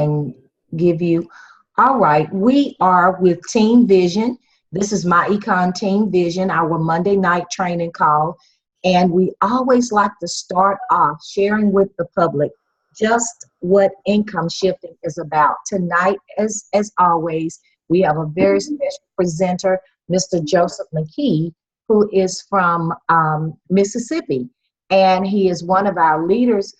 and give you. All right, we are with Team Vision. This is myEcon Team Vision, our Monday night training call. And we always like to start off sharing with the public just what income shifting is about. Tonight, as always, we have a very special presenter, Mr. Joseph McKee, who is from Mississippi. And he is one of our leaders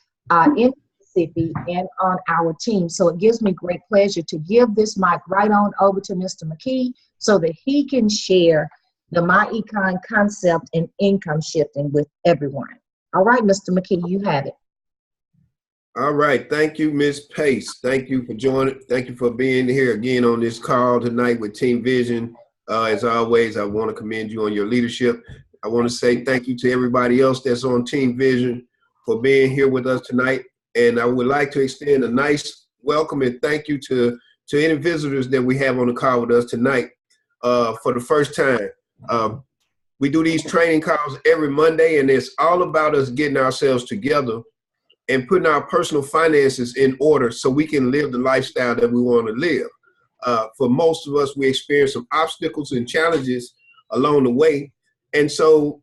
in Mississippi and on our team. So it gives me great pleasure to give this mic right on over to Mr. McKee so that he can share the myEcon concept and income shifting with everyone. All right, Mr. McKee, you have it. All right. Thank you, Ms. Pace. Thank you for joining. Thank you for being here again on this call tonight with Team Vision. As always, I want to commend you on your leadership. I want to say thank you to everybody else that's on Team Vision for being here with us tonight. And I would like to extend a nice welcome and thank you to any visitors that we have on the call with us tonight for the first time. We do these training calls every Monday, and it's all about us getting ourselves together and putting our personal finances in order so we can live the lifestyle that we want to live. For most of us, we experience some obstacles and challenges along the way. And so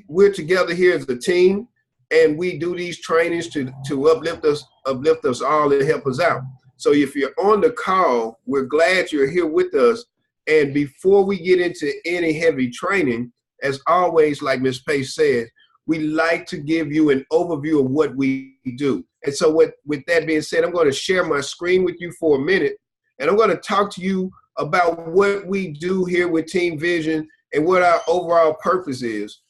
we're together here as a team, and we do these trainings to uplift us all and help us out. So if you're on the call, we're glad you're here with us. And before we get into any heavy training, as always, like Ms. Pace said, we like to give you an overview of what we do. And so with that being said, I'm going to share my screen with you for a minute, and I'm going to talk to you about what we do here with Team Vision and what our overall purpose is.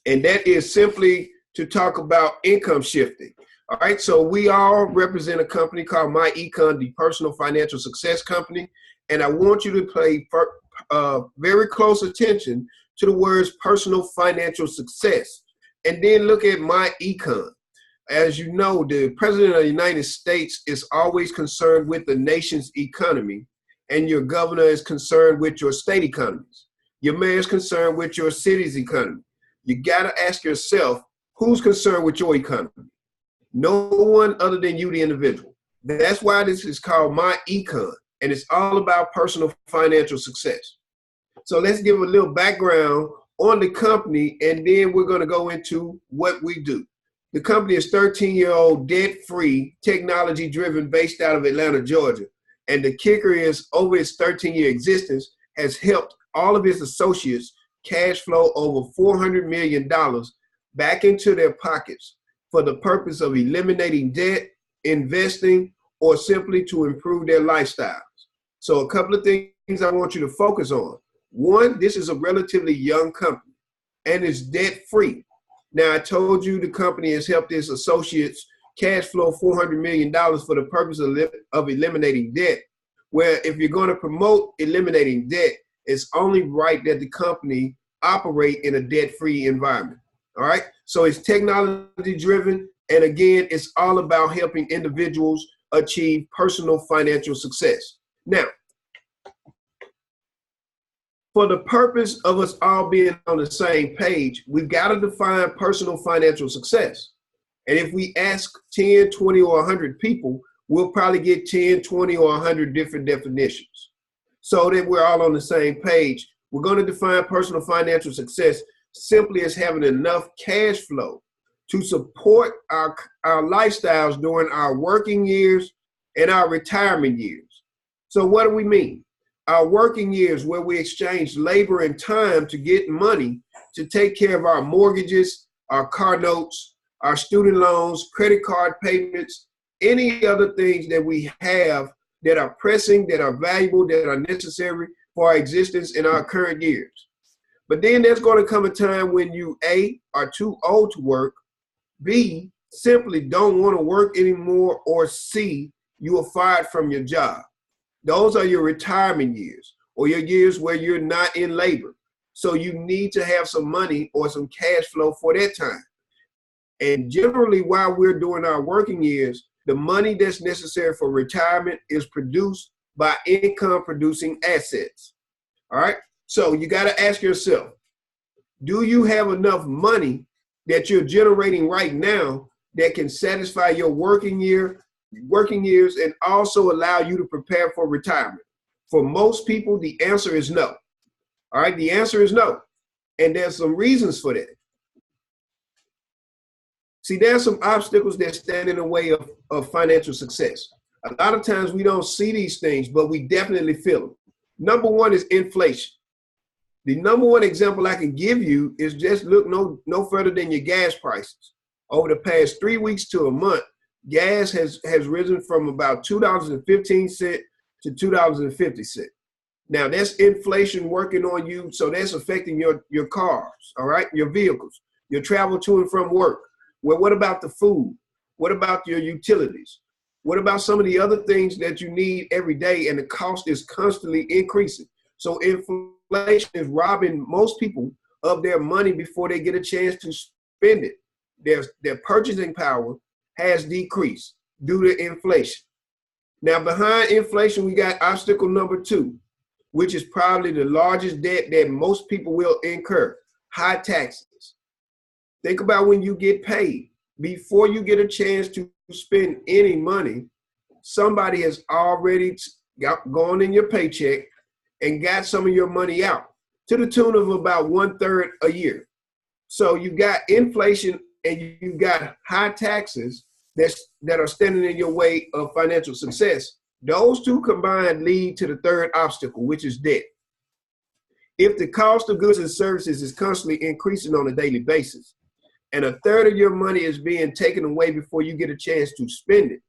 And that is simply to talk about income shifting. All right, so we all represent a company called myEcon, the personal financial success company. And I want you to pay very close attention to the words personal financial success. And then look at myEcon. As you know, the President of the United States is always concerned with the nation's economy, and your governor is concerned with your state economies. Your mayor is concerned with your city's economy. You got to ask yourself, who's concerned with your economy? No one other than you, the individual. That's why this is called myEcon, and it's all about personal financial success. So let's give a little background on the company, and then we're going to go into what we do. The company is 13-year-old, debt-free, technology-driven, based out of Atlanta, Georgia. And the kicker is, over its 13-year existence, has helped all of its associates cash flow over $400 million back into their pockets for the purpose of eliminating debt, investing, or simply to improve their lifestyles. So a couple of things I want you to focus on. One, this is a relatively young company, and it's debt-free. Now, I told you the company has helped its associates cash flow $400 million for the purpose of eliminating debt, where if you're going to promote eliminating debt, it's only right that the company operate in a debt-free environment. All right? So it's technology-driven, and again, it's all about helping individuals achieve personal financial success. Now, for the purpose of us all being on the same page, we've got to define personal financial success. And if we ask 10, 20, or 100 people, we'll probably get 10, 20, or 100 different definitions. So that we're all on the same page, we're going to define personal financial success simply as having enough cash flow to support our lifestyles during our working years and our retirement years. So what do we mean? Our working years, where we exchange labor and time to get money to take care of our mortgages, our car notes, our student loans, credit card payments, any other things that we have that are pressing, that are valuable, that are necessary for our existence in our current years. But then there's going to come a time when you, A, are too old to work, B, simply don't want to work anymore, or C, you are fired from your job. Those are your retirement years, or your years where you're not in labor. So you need to have some money or some cash flow for that time. And generally, while we're doing our working years, the money that's necessary for retirement is produced by income producing assets. All right. So you got to ask yourself, do you have enough money that you're generating right now that can satisfy your working year working years and also allow you to prepare for retirement? For most people, the answer is no. All right, the answer is no. And there's some reasons for that. See, there's some obstacles that stand in the way of financial success. A lot of times we don't see these things, but we definitely feel them. Number one is inflation. The number one example I can give you is just look no further than your gas prices. Over the past 3 weeks to a month, gas has risen from about $2.15 to $2.50. Now that's inflation working on you, so that's affecting your cars, all right, your vehicles, your travel to and from work. Well, what about the food? What about your utilities? What about some of the other things that you need every day, and the cost is constantly increasing? So inflation is robbing most people of their money before they get a chance to spend it. Their purchasing power has decreased due to inflation. Now, behind inflation, we got obstacle number two, which is probably the largest debt that most people will incur: high taxes. Think about when you get paid. Before you get a chance to spend any money, somebody has already gone in your paycheck and got some of your money out to the tune of about 1/3 a year. So you got inflation and you got high taxes that are standing in your way of financial success. Those two combined lead to the third obstacle, which is debt. If the cost of goods and services is constantly increasing on a daily basis, and 1/3 of your money is being taken away before you get a chance to spend it,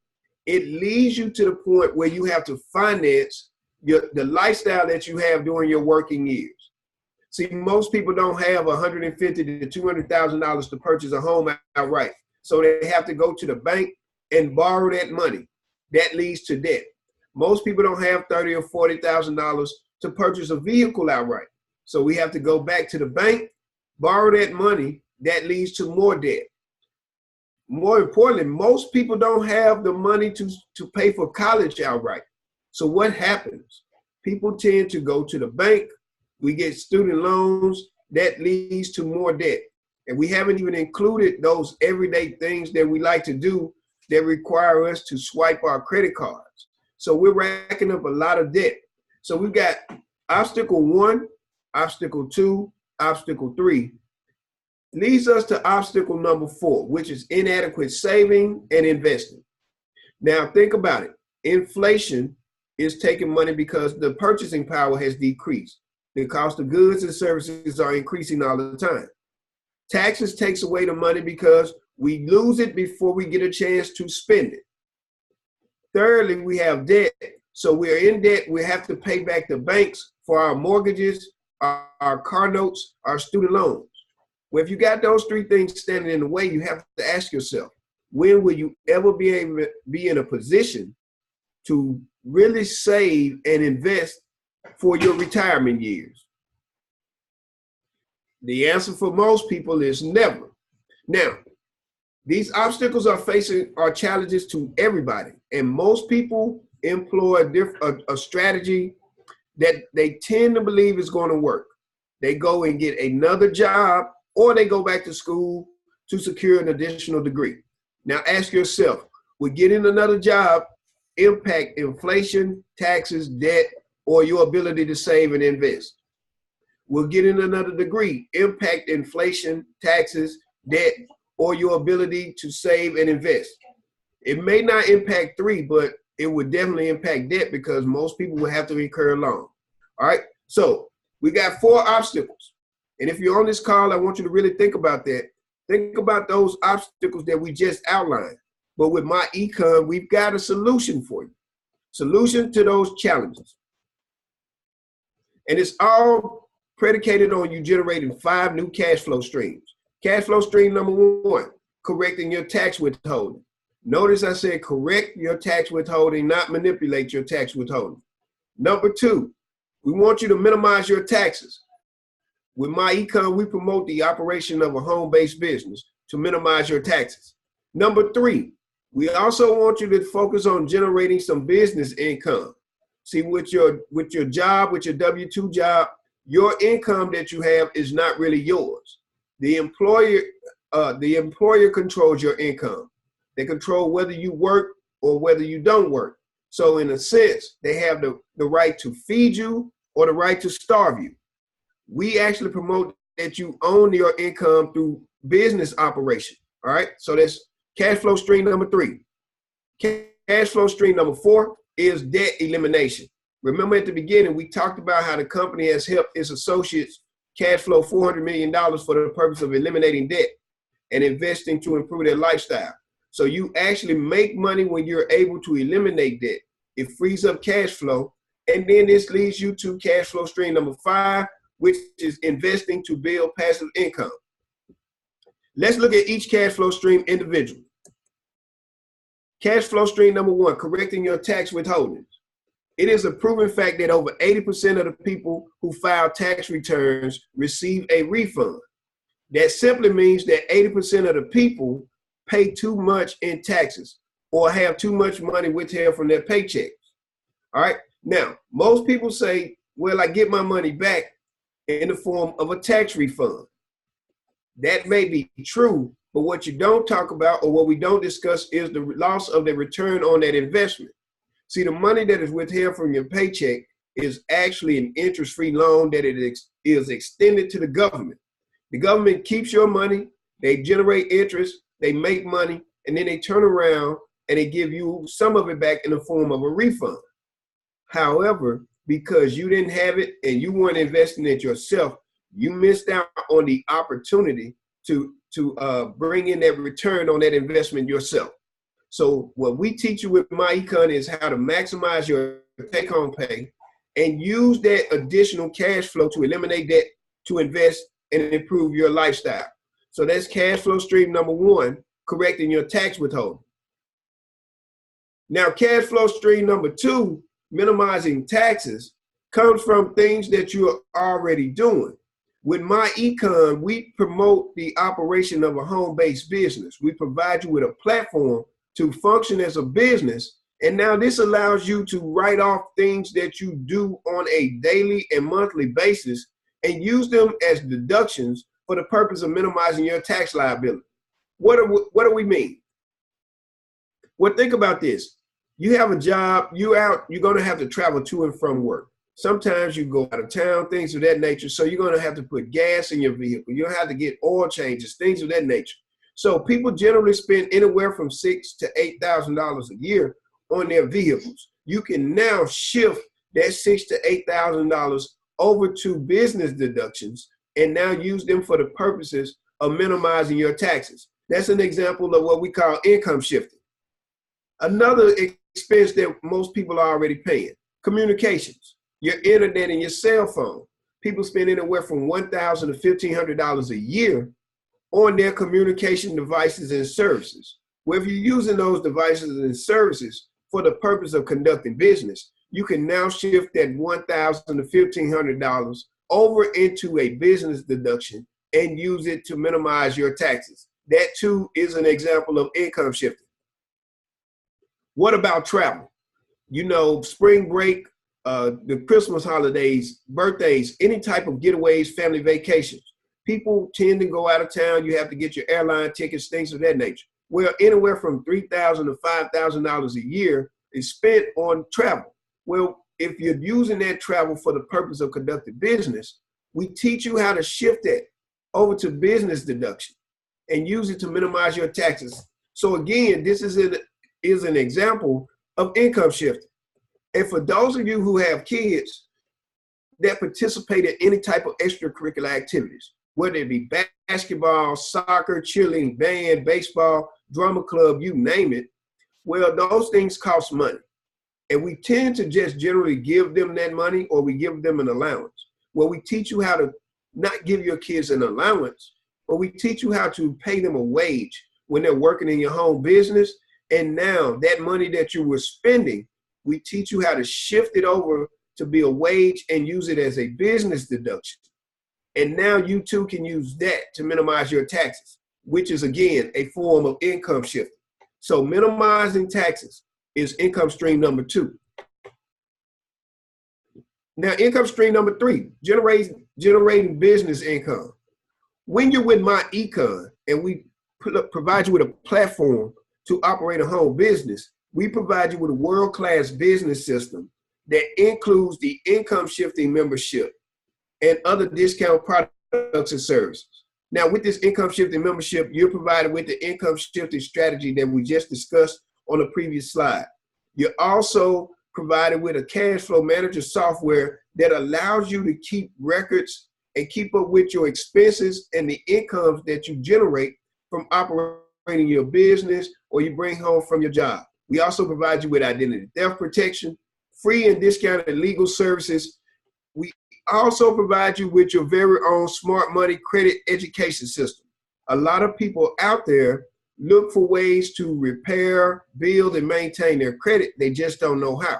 it leads you to the point where you have to finance the lifestyle that you have during your working years. See, most people don't have $150,000 to $200,000 to purchase a home outright. So they have to go to the bank and borrow that money. That leads to debt. Most people don't have $30,000 or $40,000 to purchase a vehicle outright. So we have to go back to the bank, borrow that money. That leads to more debt. More importantly, most people don't have the money to pay for college outright. So what happens? People tend to go to the bank. We get student loans. That leads to more debt. And we haven't even included those everyday things that we like to do that require us to swipe our credit cards. So we're racking up a lot of debt. So we've got obstacle one, obstacle two, obstacle three. Leads us to obstacle number four, which is inadequate saving and investing. Now think about it. Inflation is taking money because the purchasing power has decreased. The cost of goods and services are increasing all the time. Taxes takes away the money because we lose it before we get a chance to spend it. Thirdly, we have debt. So we're in debt. We have to pay back the banks for our mortgages, our car notes, our student loans. Well, if you got those three things standing in the way, you have to ask yourself, when will you ever be able to be in a position to really save and invest for your retirement years? The answer for most people is never. Now, these obstacles are challenges to everybody, and most people employ a strategy that they tend to believe is going to work. They go and get another job, or they go back to school to secure an additional degree. Now ask yourself, would getting another job impact inflation, taxes, debt, or your ability to save and invest? Will getting another degree impact inflation, taxes, debt, or your ability to save and invest? It may not impact three, but it would definitely impact debt because most people will have to incur a loan. All right, so we got four obstacles. And if you're on this call, I want you to really think about that. Think about those obstacles that we just outlined. But with myEcon, we've got a solution for you. Solution to those challenges. And it's all predicated on you generating 5 new cash flow streams. Cash flow stream number one, correcting your tax withholding. Notice I said correct your tax withholding, not manipulate your tax withholding. Number two, we want you to minimize your taxes. With myEcon, we promote the operation of a home-based business to minimize your taxes. Number three, we also want you to focus on generating some business income. See, with your job, with your W-2 job, your income that you have is not really yours. The employer controls your income. They control whether you work or whether you don't work. So in a sense, they have the right to feed you or the right to starve you. We actually promote that you own your income through business operation. All right. So that's cash flow stream number 3. Cash flow stream number 4 is debt elimination. Remember at the beginning, we talked about how the company has helped its associates cash flow $400 million for the purpose of eliminating debt and investing to improve their lifestyle. So you actually make money when you're able to eliminate debt. It frees up cash flow. And then this leads you to cash flow stream number 5, which is investing to build passive income. Let's look at each cash flow stream individually. Cash flow stream number 1, correcting your tax withholdings. It is a proven fact that over 80% of the people who file tax returns receive a refund. That simply means that 80% of the people pay too much in taxes or have too much money withheld from their paychecks. All right. Now, most people say, well, I get my money back in the form of a tax refund. That may be true, but what you don't talk about or what we don't discuss is the loss of the return on that investment. See, the money that is withheld from your paycheck is actually an interest-free loan that is extended to the government. The government keeps your money, they generate interest, they make money, and then they turn around and they give you some of it back in the form of a refund. However, because you didn't have it and you weren't investing it yourself, you missed out on the opportunity to bring in that return on that investment yourself. So what we teach you with myEcon is how to maximize your take-home pay and use that additional cash flow to eliminate debt, to invest and improve your lifestyle. So that's cash flow stream number 1, correcting your tax withholding. Now, cash flow stream number 2, minimizing taxes, comes from things that you're already doing. With myEcon, we promote the operation of a home-based business. We provide you with a platform to function as a business. And now this allows you to write off things that you do on a daily and monthly basis and use them as deductions for the purpose of minimizing your tax liability. What do we mean? Well, think about this. You have a job, you're going to have to travel to and from work. Sometimes you go out of town, things of that nature. So you're going to have to put gas in your vehicle. You'll have to get oil changes, things of that nature. So people generally spend anywhere from $6,000 to $8,000 a year on their vehicles. You can now shift that $6,000 to $8,000 over to business deductions and now use them for the purposes of minimizing your taxes. That's an example of what we call income shifting. Another expense that most people are already paying, communications, your internet and your cell phone. People spend anywhere from $1,000 to $1,500 a year on their communication devices and services. Well, if you're using those devices and services for the purpose of conducting business, you can now shift that $1,000 to $1,500 over into a business deduction and use it to minimize your taxes. That too is an example of income shifting. What about travel? You know, spring break, the Christmas holidays, birthdays, any type of getaways, family vacations. People tend to go out of town. You have to get your airline tickets, things of that nature. Well, anywhere from $3,000 to $5,000 a year is spent on travel. Well, if you're using that travel for the purpose of conducting business, we teach you how to shift that over to business deduction and use it to minimize your taxes. So again, this is an example of income shifting. And for those of you who have kids that participate in any type of extracurricular activities, whether it be basketball, soccer, cheerleading, band, baseball, drama club, you name it, well, those things cost money. And we tend to just generally give them that money or we give them an allowance. Well, we teach you how to not give your kids an allowance, but we teach you how to pay them a wage when they're working in your home business. And now that money that you were spending, we teach you how to shift it over to be a wage and use it as a business deduction. And now you too can use that to minimize your taxes, which is again a form of income shifting. So minimizing taxes is income stream number 2. Now, income stream number 3, generating business income. When you're with myEcon and we provide you with a platform to operate a home business, we provide you with a world-class business system that includes the income shifting membership and other discount products and services. Now, with this income shifting membership, you're provided with the income shifting strategy that we just discussed on the previous slide. You're also provided with a cash flow manager software that allows you to keep records and keep up with your expenses and the incomes that you generate from operating your business or you bring home from your job. We also provide you with identity theft protection, free and discounted legal services. We also provide you with your very own smart money credit education system. A lot of people out there look for ways to repair, build, and maintain their credit. They just don't know how.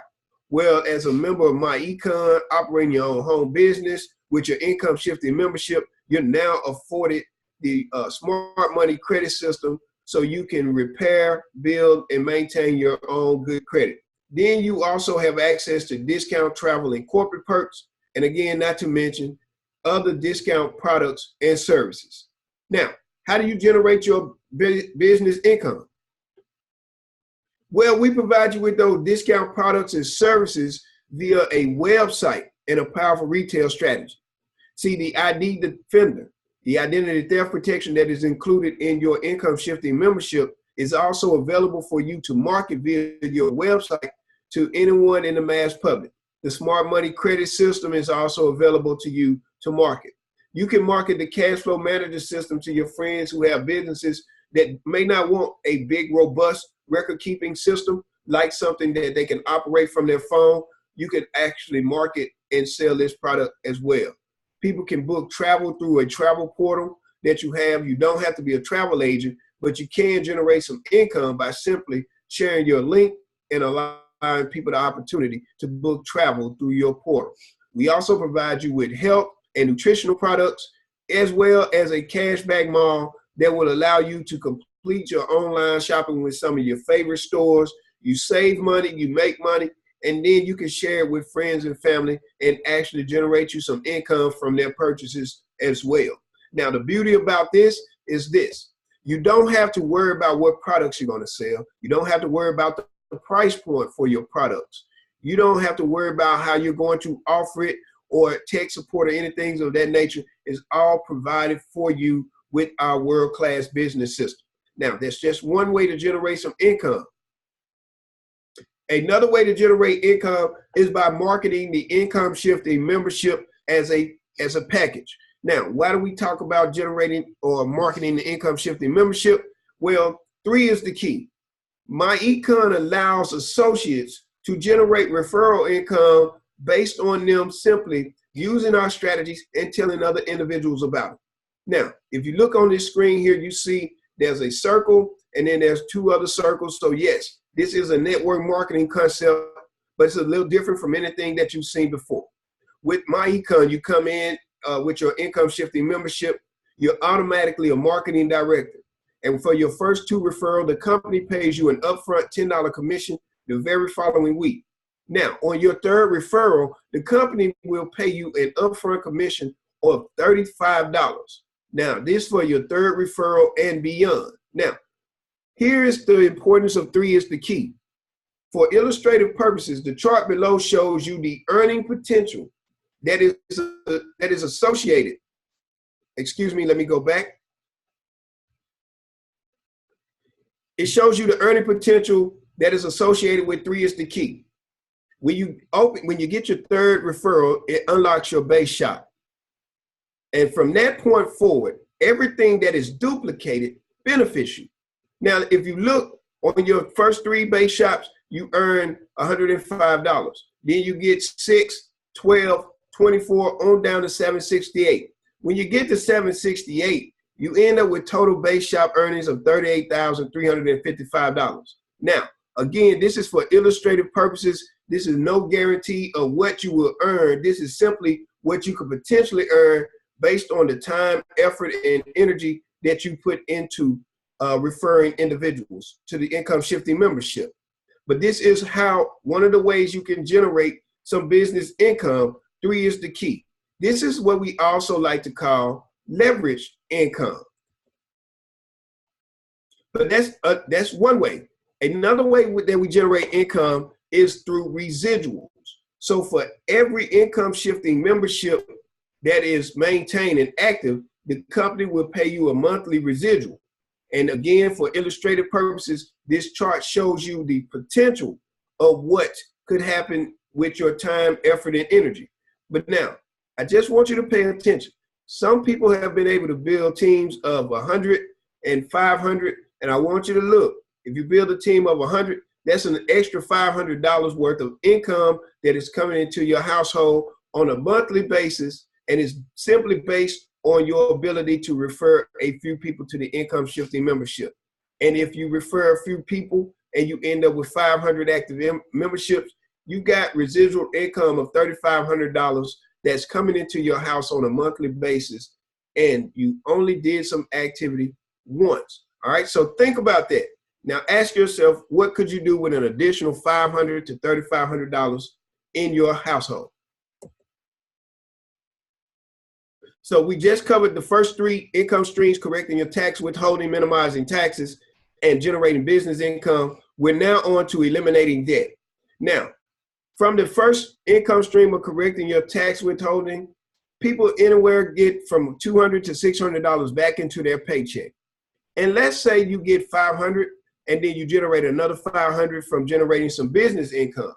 Well, as a member of myEcon, operating your own home business with your income shifting membership, you're now afforded the smart money credit system so you can repair, build, and maintain your own good credit. Then you also have access to discount travel and corporate perks, and again, not to mention other discount products and services. Now, how do you generate your business income? Well, we provide you with those discount products and services via a website and a powerful retail strategy. See, the ID Defender, the identity theft protection that is included in your income shifting membership, is also available for you to market via your website to anyone in the mass public. The smart money credit system is also available to you to market. You can market the cash flow manager system to your friends who have businesses that may not want a big, robust record keeping system, like something that they can operate from their phone. You can actually market and sell this product as well. People can book travel through a travel portal that you have. You don't have to be a travel agent, but you can generate some income by simply sharing your link and allowing people the opportunity to book travel through your portal. We also provide you with health and nutritional products, as well as a cashback mall that will allow you to complete your online shopping with some of your favorite stores. You save money, you make money, and then you can share it with friends and family and actually generate you some income from their purchases as well. Now, the beauty about this is this. You don't have to worry about what products you're going to sell. You don't have to worry about the price point for your products. You don't have to worry about how you're going to offer it or tech support or anything of that nature. Is all provided for you with our world-class business system. Now, that's just one way to generate some income. Another way to generate income is by marketing the income shifting membership as a package. Now, why do we talk about generating or marketing the income shifting membership? Well, 3 is the key. myEcon allows associates to generate referral income based on them simply using our strategies and telling other individuals about it. Now, if you look on this screen here, you see there's a circle and then there's 2 other circles. So yes, this is a network marketing concept, but it's a little different from anything that you've seen before. With myEcon, you come in with your income shifting membership, you're automatically a marketing director. And for your first 2 referrals, the company pays you an upfront $10 commission the very following week. Now, on your 3rd referral, the company will pay you an upfront commission of $35. Now, this for your 3rd referral and beyond. Now, here is the importance of 3 is the key. For illustrative purposes, the chart below shows you the earning potential that is associated. Excuse me, let me go back. It shows you the earning potential that is associated with 3 is the key. When you get your 3rd referral, it unlocks your base shop. And from that point forward, everything that is duplicated benefits you. Now, if you look on your first 3 base shops, you earn $105. Then you get 6, 12, 24, on down to 768. When you get to 768, you end up with total base shop earnings of $38,355. Now, again, this is for illustrative purposes. This is no guarantee of what you will earn. This is simply what you could potentially earn based on the time, effort, and energy that you put into referring individuals to the income shifting membership. But this is how one of the ways you can generate some business income. 3 is the key. This is what we also like to call leverage income. But that's one way. Another way that we generate income is through residuals. So for every income shifting membership that is maintained and active, the company will pay you a monthly residual. And again, for illustrative purposes, this chart shows you the potential of what could happen with your time, effort, and energy. But now, I just want you to pay attention. Some people have been able to build teams of 100 and 500, and I want you to look. If you build a team of 100, that's an extra $500 worth of income that is coming into your household on a monthly basis, and is simply based on your ability to refer a few people to the income shifting membership. And if you refer a few people and you end up with 500 active memberships, you got residual income of $3,500 that's coming into your house on a monthly basis, and you only did some activity once. All right, so think about that. Now ask yourself, what could you do with an additional $500 to $3,500 in your household? So we just covered the first three income streams: correcting your tax withholding, minimizing taxes, and generating business income. We're now on to eliminating debt. Now, from the first income stream of correcting your tax withholding, people anywhere get from $200 to $600 back into their paycheck. And let's say you get 500 and then you generate another 500 from generating some business income.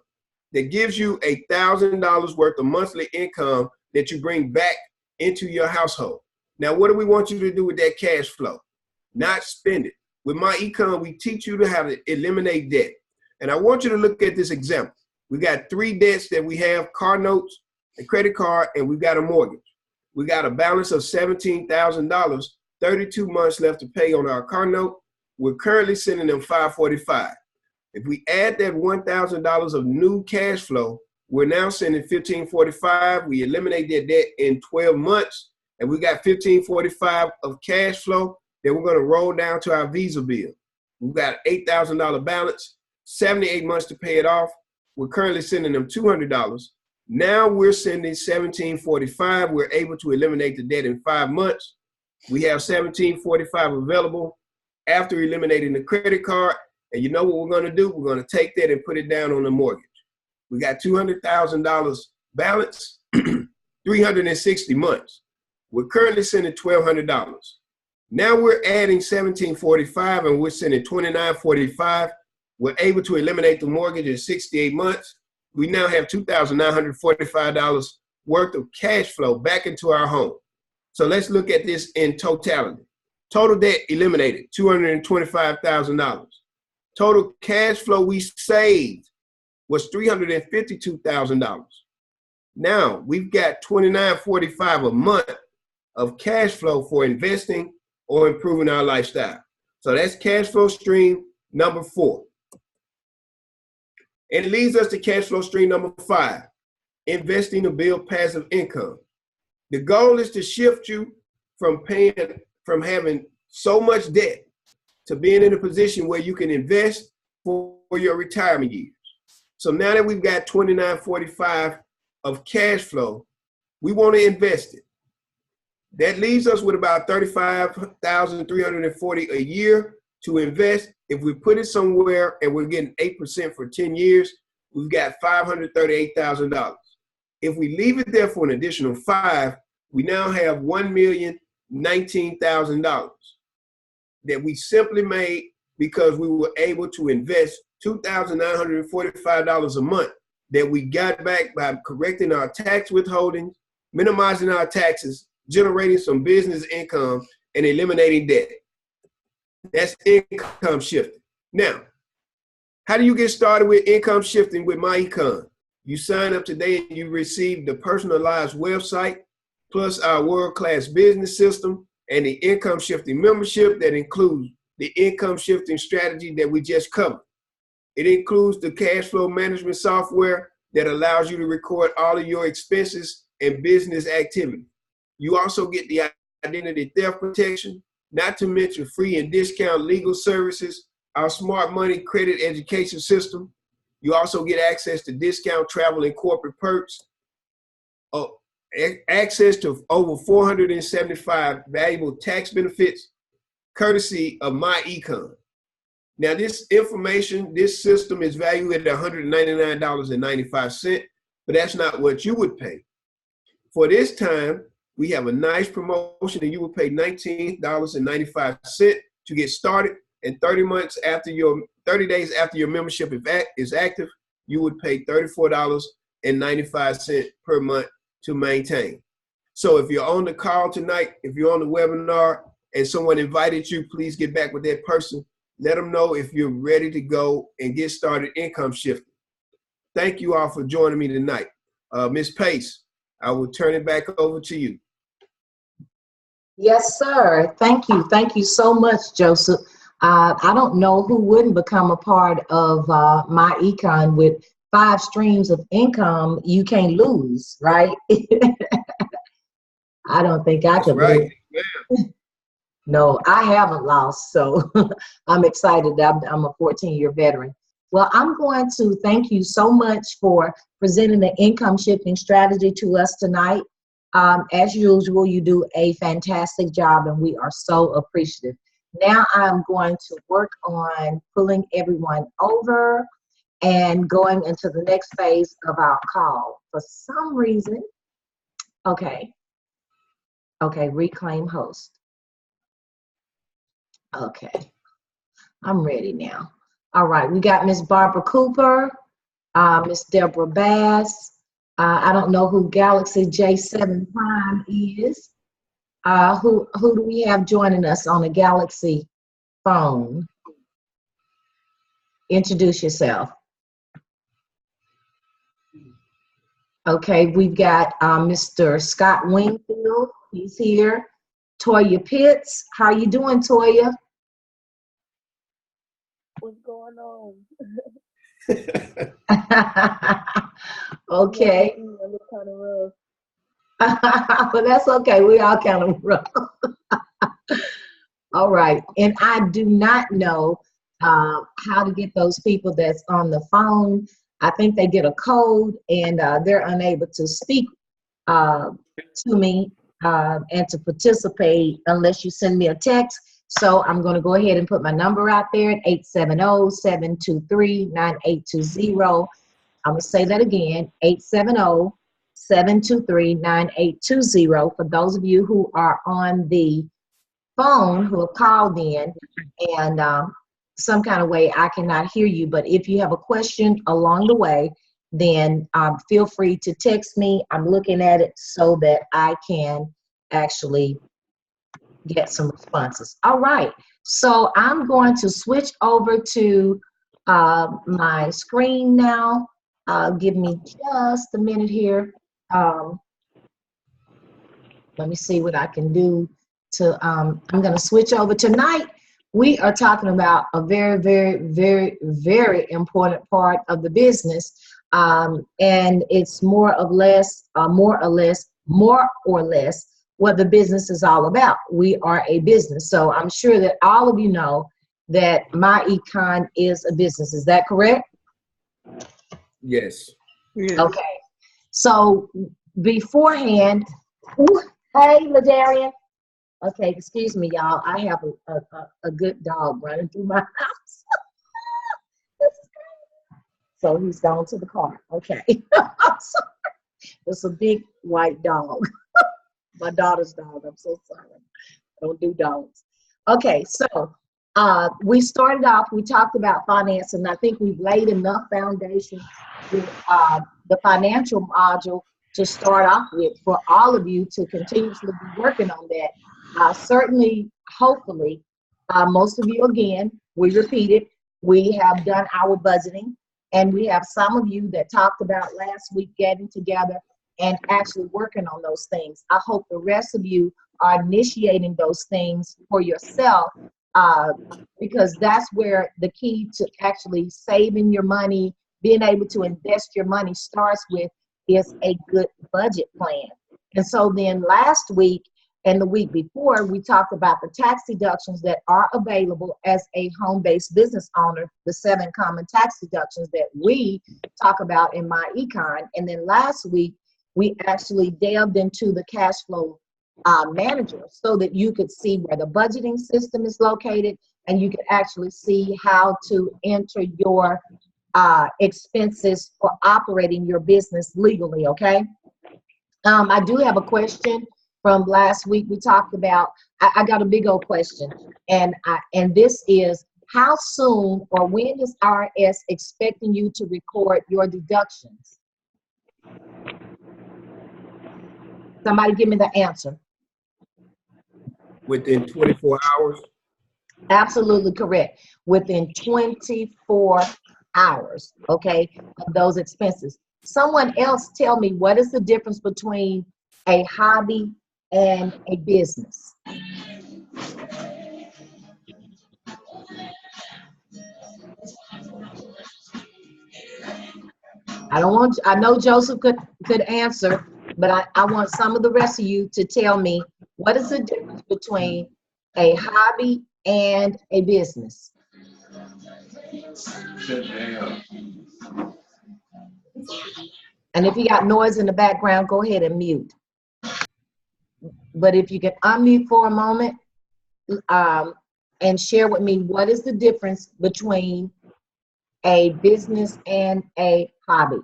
That gives you $1,000 worth of monthly income that you bring back into your household. Now, what do we want you to do with that cash flow? Not spend it. With myEcon, we teach you how to eliminate debt. And I want you to look at this example. We got 3 debts that we have: car notes, a credit card, and we've got a mortgage. We got a balance of $17,000, 32 months left to pay on our car note. We're currently sending them $545. If we add that $1,000 of new cash flow, we're now sending $1,545. We eliminate that debt in 12 months, and we got $1,545 of cash flow that we're going to roll down to our Visa bill. We've got $8,000 balance, 78 months to pay it off. We're currently sending them $200. Now we're sending $1,745. We're able to eliminate the debt in 5 months. We have $1,745 available after eliminating the credit card. And you know what we're going to do? We're going to take that and put it down on the mortgage. We got $200,000 balance, 360 months. We're currently sending $1,200. Now we're adding $1,745 and we're sending $2,945. We're able to eliminate the mortgage in 68 months. We now have $2,945 worth of cash flow back into our home. So let's look at this in totality. Total debt eliminated, $225,000. Total cash flow we saved was $352,000. Now we've got $2,945 a month of cash flow for investing or improving our lifestyle. So that's cash flow stream number 4. And it leads us to cash flow stream number 5, investing to build passive income. The goal is to shift you from having so much debt to being in a position where you can invest for your retirement years. So now that we've got $2,945 of cash flow, we want to invest it. That leaves us with about $35,340 a year to invest. If we put it somewhere and we're getting 8% for 10 years, we've got $538,000. If we leave it there for an additional 5, we now have $1,019,000 that we simply made because we were able to invest $2,945 a month that we got back by correcting our tax withholdings, minimizing our taxes, generating some business income, and eliminating debt. That's income shifting. Now, how do you get started with income shifting with myEcon? You sign up today and you receive the personalized website, plus our world-class business system and the income shifting membership that includes the income shifting strategy that we just covered. It includes the cash flow management software that allows you to record all of your expenses and business activity. You also get the identity theft protection, not to mention free and discount legal services, our smart money credit education system. You also get access to discount travel and corporate perks, access to over 475 valuable tax benefits, courtesy of myEcon. Now, this information, this system is valued at $199.95, but that's not what you would pay. For this time, we have a nice promotion, and you will pay $19.95 to get started. And 30 days after your membership is active, you would pay $34.95 per month to maintain. So if you're on the call tonight, if you're on the webinar and someone invited you, please get back with that person. Let them know if you're ready to go and get started income shifting. Thank you all for joining me tonight. Ms. Pace, I will turn it back over to you. Yes, sir. Thank you. Thank you so much, Joseph. I don't know who wouldn't become a part of myEcon with 5 streams of income you can't lose, right? I don't think I could. That's right. No, I haven't lost, so I'm excited. I'm a 14-year veteran. Well, I'm going to thank you so much for presenting the income shifting strategy to us tonight. As usual, you do a fantastic job, and we are so appreciative. Now I'm going to work on pulling everyone over and going into the next phase of our call. For some reason, okay, reclaim host. Okay, I'm ready now. All right, we got Miss Barbara Cooper, Miss Deborah Bass. I don't know who Galaxy J7 Prime is. Who do we have joining us on the Galaxy phone? Introduce yourself. Okay, we've got Mr. Scott Wingfield. He's here. Toya Pitts. How you doing, Toya? What's going on? Okay. I look kind of rough. Well, that's okay. We all kind of rough. All right. And I do not know how to get those people that's on the phone. I think they get a code and they're unable to speak to me and to participate unless you send me a text. So I'm going to go ahead and put my number out there at 870-723-9820. I'm going to say that again, 870-723-9820. For those of you who are on the phone who have called in and some kind of way I cannot hear you, but if you have a question along the way, then feel free to text me. I'm looking at it so that I can actually get some responses. All right, so I'm going to switch over to my screen now. Give me just a minute here. Let me see what I can do to, I'm going to switch over. Tonight, we are talking about a very, very, very, very important part of the business. And it's more or less what the business is all about. We are a business. So I'm sure that all of you know that myEcon is a business. Is that correct? Yes. Okay. So beforehand, hey, Ladarian. Okay, excuse me, y'all. I have a good dog running through my house. So he's gone to the car. Okay. I'm sorry. It's a big white dog. My daughter's dog. I'm so sorry. I don't do dogs. Okay, so we started off, we talked about finance, and I think we've laid enough foundation with the financial module to start off with for all of you to continuously be working on that. Certainly, hopefully, most of you, again, we repeated, we have done our budgeting, and we have some of you that talked about last week getting together and actually working on those things. I hope the rest of you are initiating those things for yourself because that's where the key to actually saving your money, being able to invest your money starts with is a good budget plan. And so then last week and the week before, we talked about the tax deductions that are available as a home-based business owner, the 7 common tax deductions that we talk about in myEcon. And then last week, we actually delved into the cash flow manager so that you could see where the budgeting system is located, and you can actually see how to enter your expenses for operating your business legally, okay? I do have a question from last week. We talked about, I got a big old question, and this is, how soon or when is IRS expecting you to record your deductions? Somebody give me the answer. Within 24 hours. Absolutely correct. Within 24 hours, okay, of those expenses. Someone else tell me, what is the difference between a hobby and a business? I know Joseph could answer, but I want some of the rest of you to tell me, what is the difference between a hobby and a business? And if you got noise in the background, go ahead and mute. But if you can unmute for a moment and share with me, what is the difference between a business and a hobby?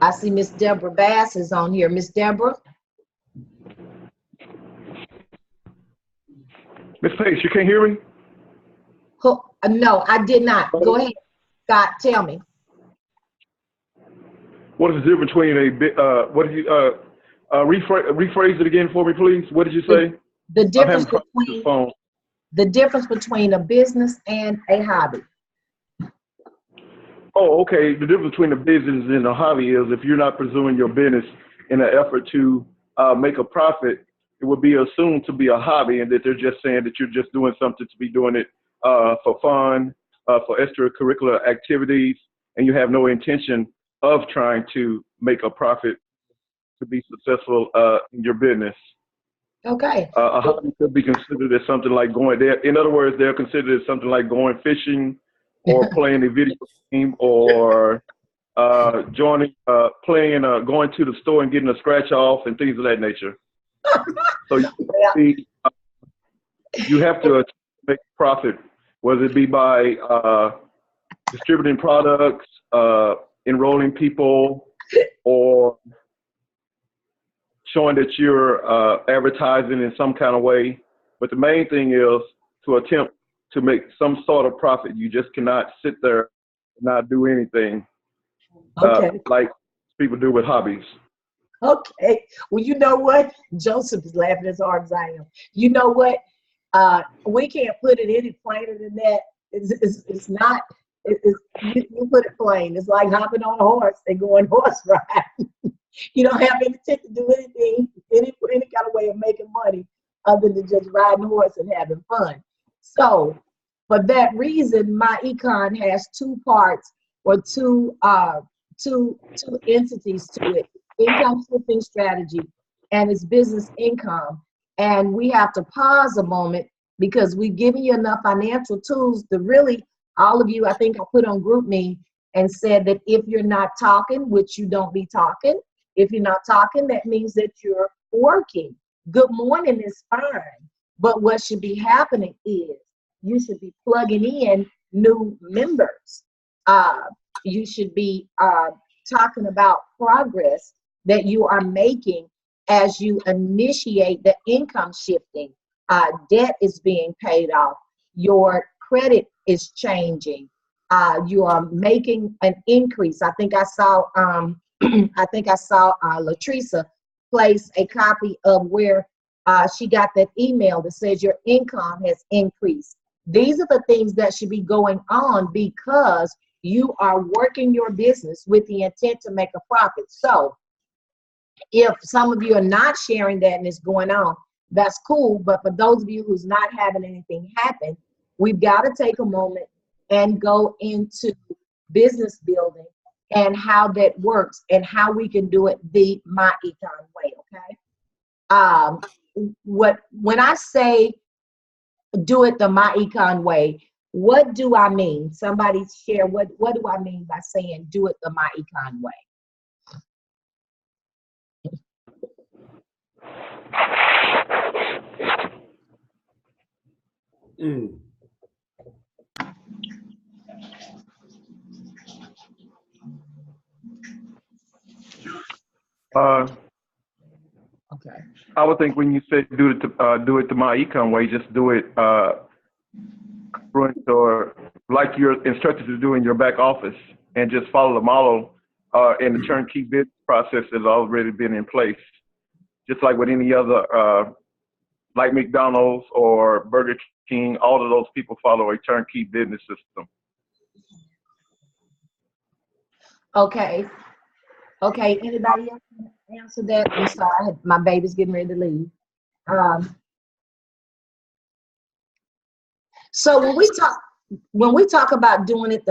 I see Miss Deborah Bass is on here. Miss Deborah? Miss Pace, you can't hear me? No, I did not. Go ahead, Scott, tell me. What is the difference between what did you, rephrase it again for me, please? What did you say? The difference between a business and a hobby. Oh, okay. The difference between a business and a hobby is, if you're not pursuing your business in an effort to make a profit, it would be assumed to be a hobby, and that they're just saying that you're just doing something to be doing it for fun, for extracurricular activities, and you have no intention of trying to make a profit to be successful in your business. Okay. A hobby could be considered as something like going there. In other words, they're considered as something like going fishing, or playing a video game, or going to the store and getting a scratch off and things of that nature. So you have to make profit, whether it be by distributing products, enrolling people, or showing that you're advertising in some kind of way. But the main thing is to attempt to make some sort of profit. You just cannot sit there and not do anything like people do with hobbies. Okay. Well, you know what? Joseph is laughing as hard as I am. You know what? We can't put it any plainer than that. It's not. You put it plain. It's like hopping on a horse and going horse riding. You don't have any intent to do anything, any kind of way of making money other than just riding a horse and having fun. So, for that reason, myEcon has two parts, or two entities to it: income shifting strategy and it's business income. And we have to pause a moment, because we've given you enough financial tools to really, all of you, I think I put on GroupMe and said that if you're not talking, which you don't be talking, if you're not talking, that means that you're working. Good morning is fine. But what should be happening is you should be plugging in new members. You should be talking about progress that you are making as you initiate the income shifting. Debt is being paid off. Your credit is changing. You are making an increase. I think I saw Latricia place a copy of where she got that email that says your income has increased. These are the things that should be going on, because you are working your business with the intent to make a profit. So if some of you are not sharing that and it's going on, that's cool. But for those of you who's not having anything happen, we've got to take a moment and go into business building and how that works and how we can do it the myEcon way, okay? When I say do it the myEcon way, what do I mean? Somebody share, what do I mean by saying do it the myEcon way? Uh, Okay. I would think when you say do it the myEcon way, just do it or like you're instructed to do in your back office, and just follow the model. And the turnkey business process has already been in place, just like with any other, like McDonald's or Burger King. All of those people follow a turnkey business system. Okay. Okay. Anybody else want to answer that? I'm sorry, my baby's getting ready to leave. Um, so when we talk about doing it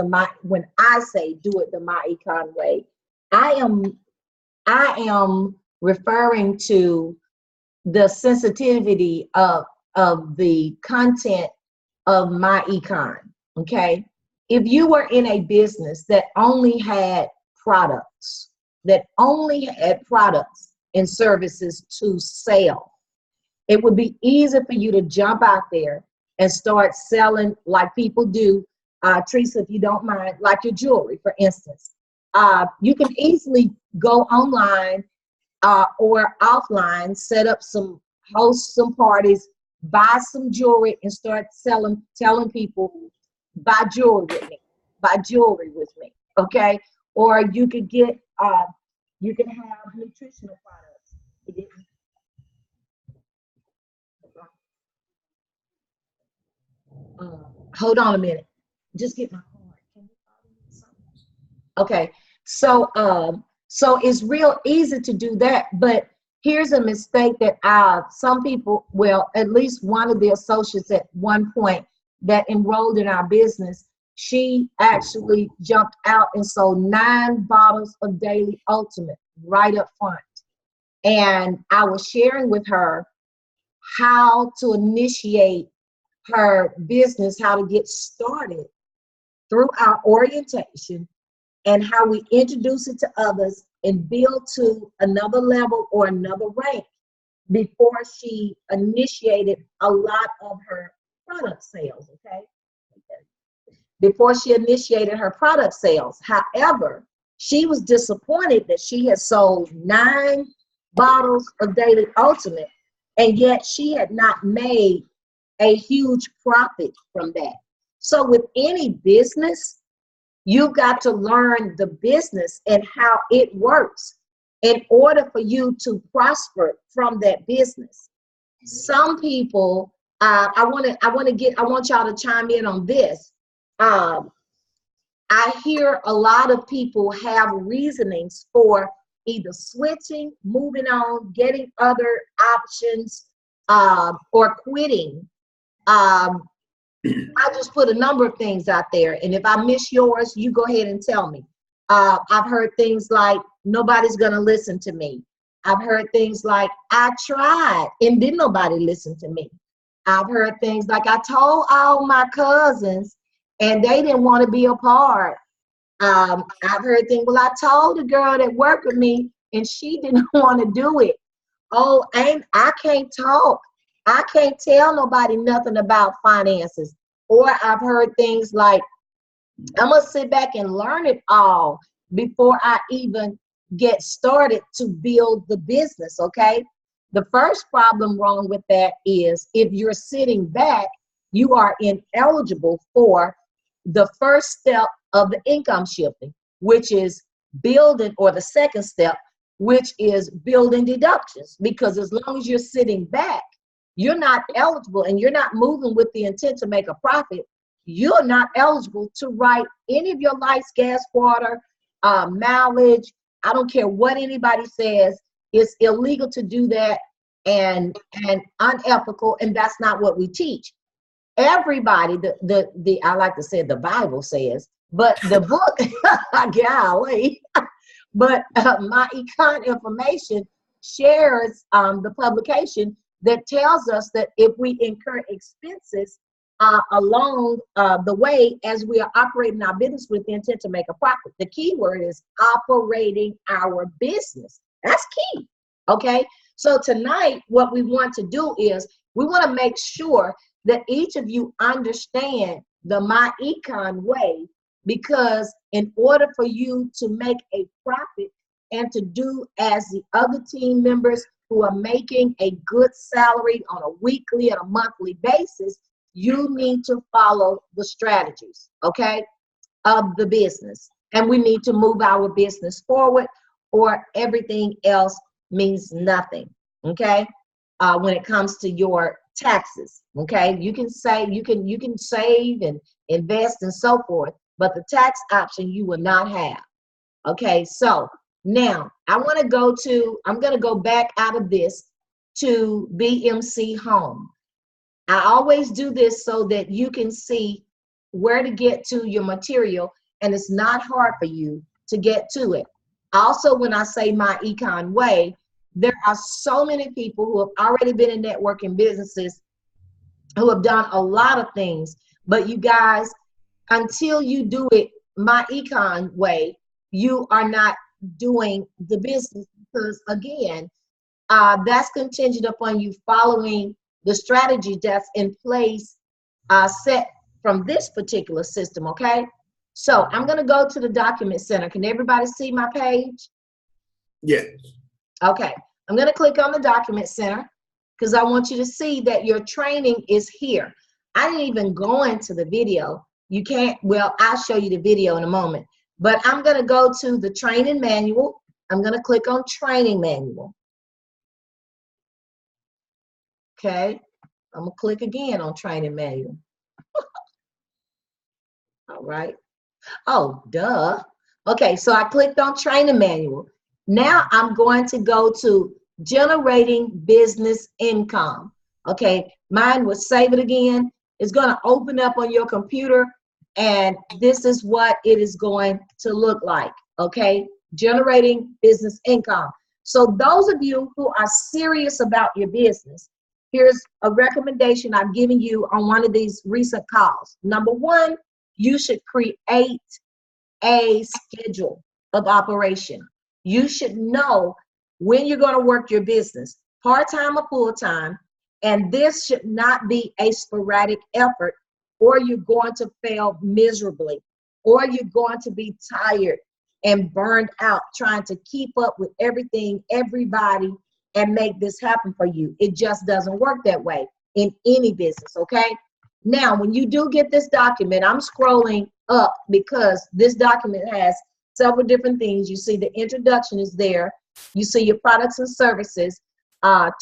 when I say do it the myEcon way, I am referring to the sensitivity of the content of myEcon. Okay, if you were in a business that only had products, and services to sell, it would be easy for you to jump out there and start selling like people do. Teresa, if you don't mind, like your jewelry, for instance. You can easily go online or offline, host some parties, buy some jewelry, and start telling people, buy jewelry with me, okay? Or you could get, you can have nutritional products. Hold on a minute. Just get my card. Can you follow me something? Okay. So it's real easy to do that, but here's a mistake that some people, well, at least one of the associates at one point that enrolled in our business, she actually jumped out and sold 9 bottles of Daily Ultimate right up front. And I was sharing with her how to initiate her business, how to get started through our orientation, and how we introduce it to others and build to another level or another rank before she initiated a lot of her product sales, okay? Before she initiated her product sales. However, she was disappointed that she had sold 9 bottles of Daily Ultimate, and yet she had not made a huge profit from that. So with any business, you've got to learn the business and how it works in order for you to prosper from that business. Some people, I want y'all to chime in on this. I hear a lot of people have reasonings for either switching, moving on, getting other options, or quitting. I just put a number of things out there, and if I miss yours, you go ahead and tell me. I've heard things like, nobody's gonna listen to me. I've heard things like, I tried and didn't nobody listen to me. I've heard things like, I told all my cousins and they didn't want to be a part. I've heard things, well, I told the girl that worked with me and she didn't want to do it. Oh, I can't talk. I can't tell nobody nothing about finances. Or I've heard things like, I'm gonna sit back and learn it all before I even get started to build the business, okay? The first problem wrong with that is if you're sitting back, you are ineligible for the first step of the income shifting, which is building, or the second step, which is building deductions. Because as long as you're sitting back, you're not eligible, and you're not moving with the intent to make a profit, you're not eligible to write any of your lights, gas, water, mileage. I don't care what anybody says. It's illegal to do that, and unethical, and that's not what we teach. Everybody, I like to say the Bible says, but the book, golly, but myEcon information shares the publication that tells us that if we incur expenses along the way as we are operating our business with the intent to make a profit, the key word is operating our business. That's key, okay? So tonight, what we want to do is we want to make sure that each of you understand the myEcon way, because in order for you to make a profit, and to do as the other team members who are making a good salary on a weekly and a monthly basis, you need to follow the strategies, okay, of the business. And we need to move our business forward, or everything else means nothing, okay? When it comes to your taxes, okay? You can say, you can save and invest and so forth, but the tax option you will not have, okay? So now I'm going to go back out of this to BMC Home. I always do this so that you can see where to get to your material, and it's not hard for you to get to it. Also, when I say myEcon way, there are so many people who have already been in networking businesses who have done a lot of things, but you guys, until you do it myEcon way, you are not doing the business, because again, that's contingent upon you following the strategy that's in place, set from this particular system, okay? So I'm gonna go to the document center. Can everybody see my page? Yes. Okay, I'm gonna click on the document center because I want you to see that your training is here. I didn't even go into the video. You can't, well, I'll show you the video in a moment, but I'm gonna go to the training manual. I'm gonna click on training manual. Okay, I'm gonna click again on training manual. All right. Oh, duh. Okay, so I clicked on training manual. Now I'm going to go to generating business income. Okay, mine will save it again. It's going to open up on your computer, and this is what it is going to look like. Okay, generating business income. So those of you who are serious about your business, here's a recommendation I've given you on one of these recent calls. Number one, you should create a schedule of operation. You should know when you're going to work your business, part-time or full-time, and this should not be a sporadic effort, or you're going to fail miserably, or you're going to be tired and burned out trying to keep up with everything, everybody, and make this happen for you. It just doesn't work that way in any business, okay? Now, when you do get this document, I'm scrolling up because this document has several different things. You see the introduction is there. You see your products and services,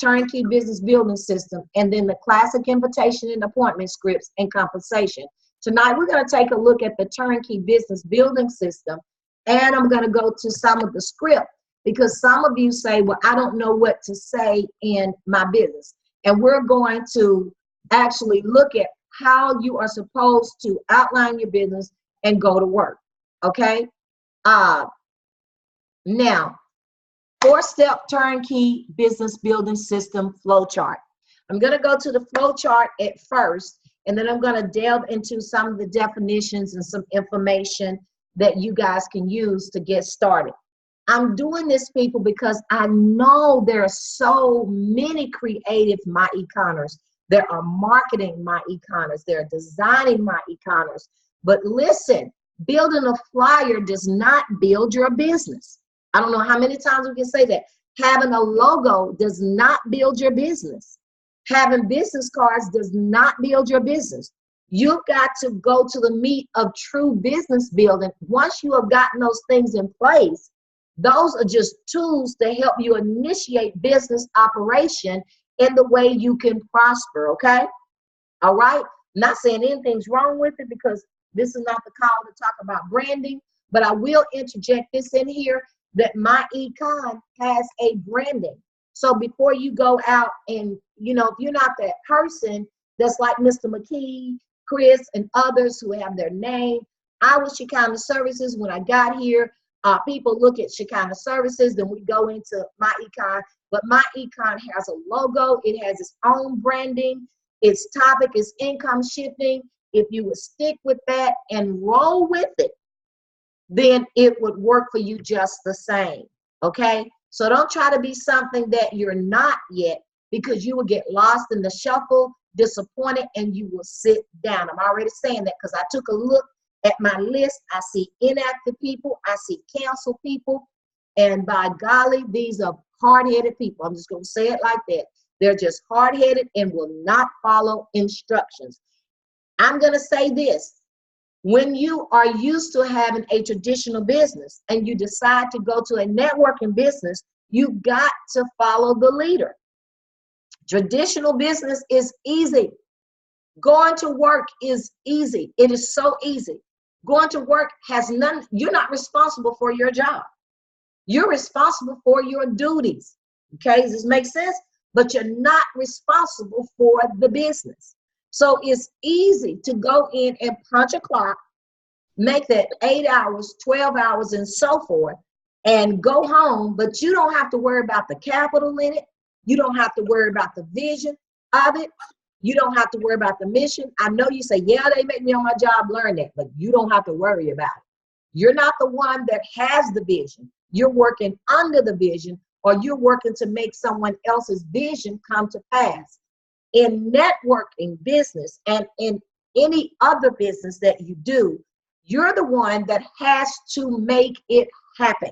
turnkey business building system, and then the classic invitation and appointment scripts and compensation. Tonight, we're going to take a look at the turnkey business building system, and I'm going to go to some of the script because some of you say, well, I don't know what to say in my business. And we're going to actually look at how you are supposed to outline your business and go to work, okay? Now, 4-step turnkey business building system flow chart. I'm gonna go to the flow chart at first, and then I'm gonna delve into some of the definitions and some information that you guys can use to get started. I'm doing this, people, because I know there are so many creative myEconers. There are marketing myEconers. There are designing myEconers. But listen, building a flyer does not build your business. I don't know how many times we can say that. Having a logo does not build your business. Having business cards does not build your business. You've got to go to the meat of true business building. Once you have gotten those things in place, those are just tools to help you initiate business operation in the way you can prosper, okay? All right? Not saying anything's wrong with it because this is not the call to talk about branding, but I will interject this in here that myEcon has a branding. So before you go out and, you know, if you're not that person that's like Mr. McKee, Chris, and others who have their name, I was Shekinah Services when I got here. People look at Shekinah Services, then we go into myEcon, but myEcon has a logo. It has its own branding. Its topic is income shifting. If you would stick with that and roll with it, then it would work for you just the same, okay? So don't try to be something that you're not yet, because you will get lost in the shuffle, disappointed, and you will sit down. I'm already saying that because I took a look at my list. I see inactive people. I see canceled people. And by golly, these are hard-headed people. I'm just going to say it like that. They're just hard-headed and will not follow instructions. I'm going to say this. When you are used to having a traditional business and you decide to go to a networking business, you've got to follow the leader. Traditional business is easy. Going to work is easy. It is so easy. Going to work has none, you're not responsible for your job. You're responsible for your duties. Okay, does this make sense? But you're not responsible for the business. So it's easy to go in and punch a clock, make that 8 hours, 12 hours, and so forth, and go home, but you don't have to worry about the capital in it. You don't have to worry about the vision of it. You don't have to worry about the mission. I know you say, yeah, they make me on my job learn that, but you don't have to worry about it. You're not the one that has the vision. You're working under the vision, or you're working to make someone else's vision come to pass. In networking business and in any other business that you do, you're the one that has to make it happen.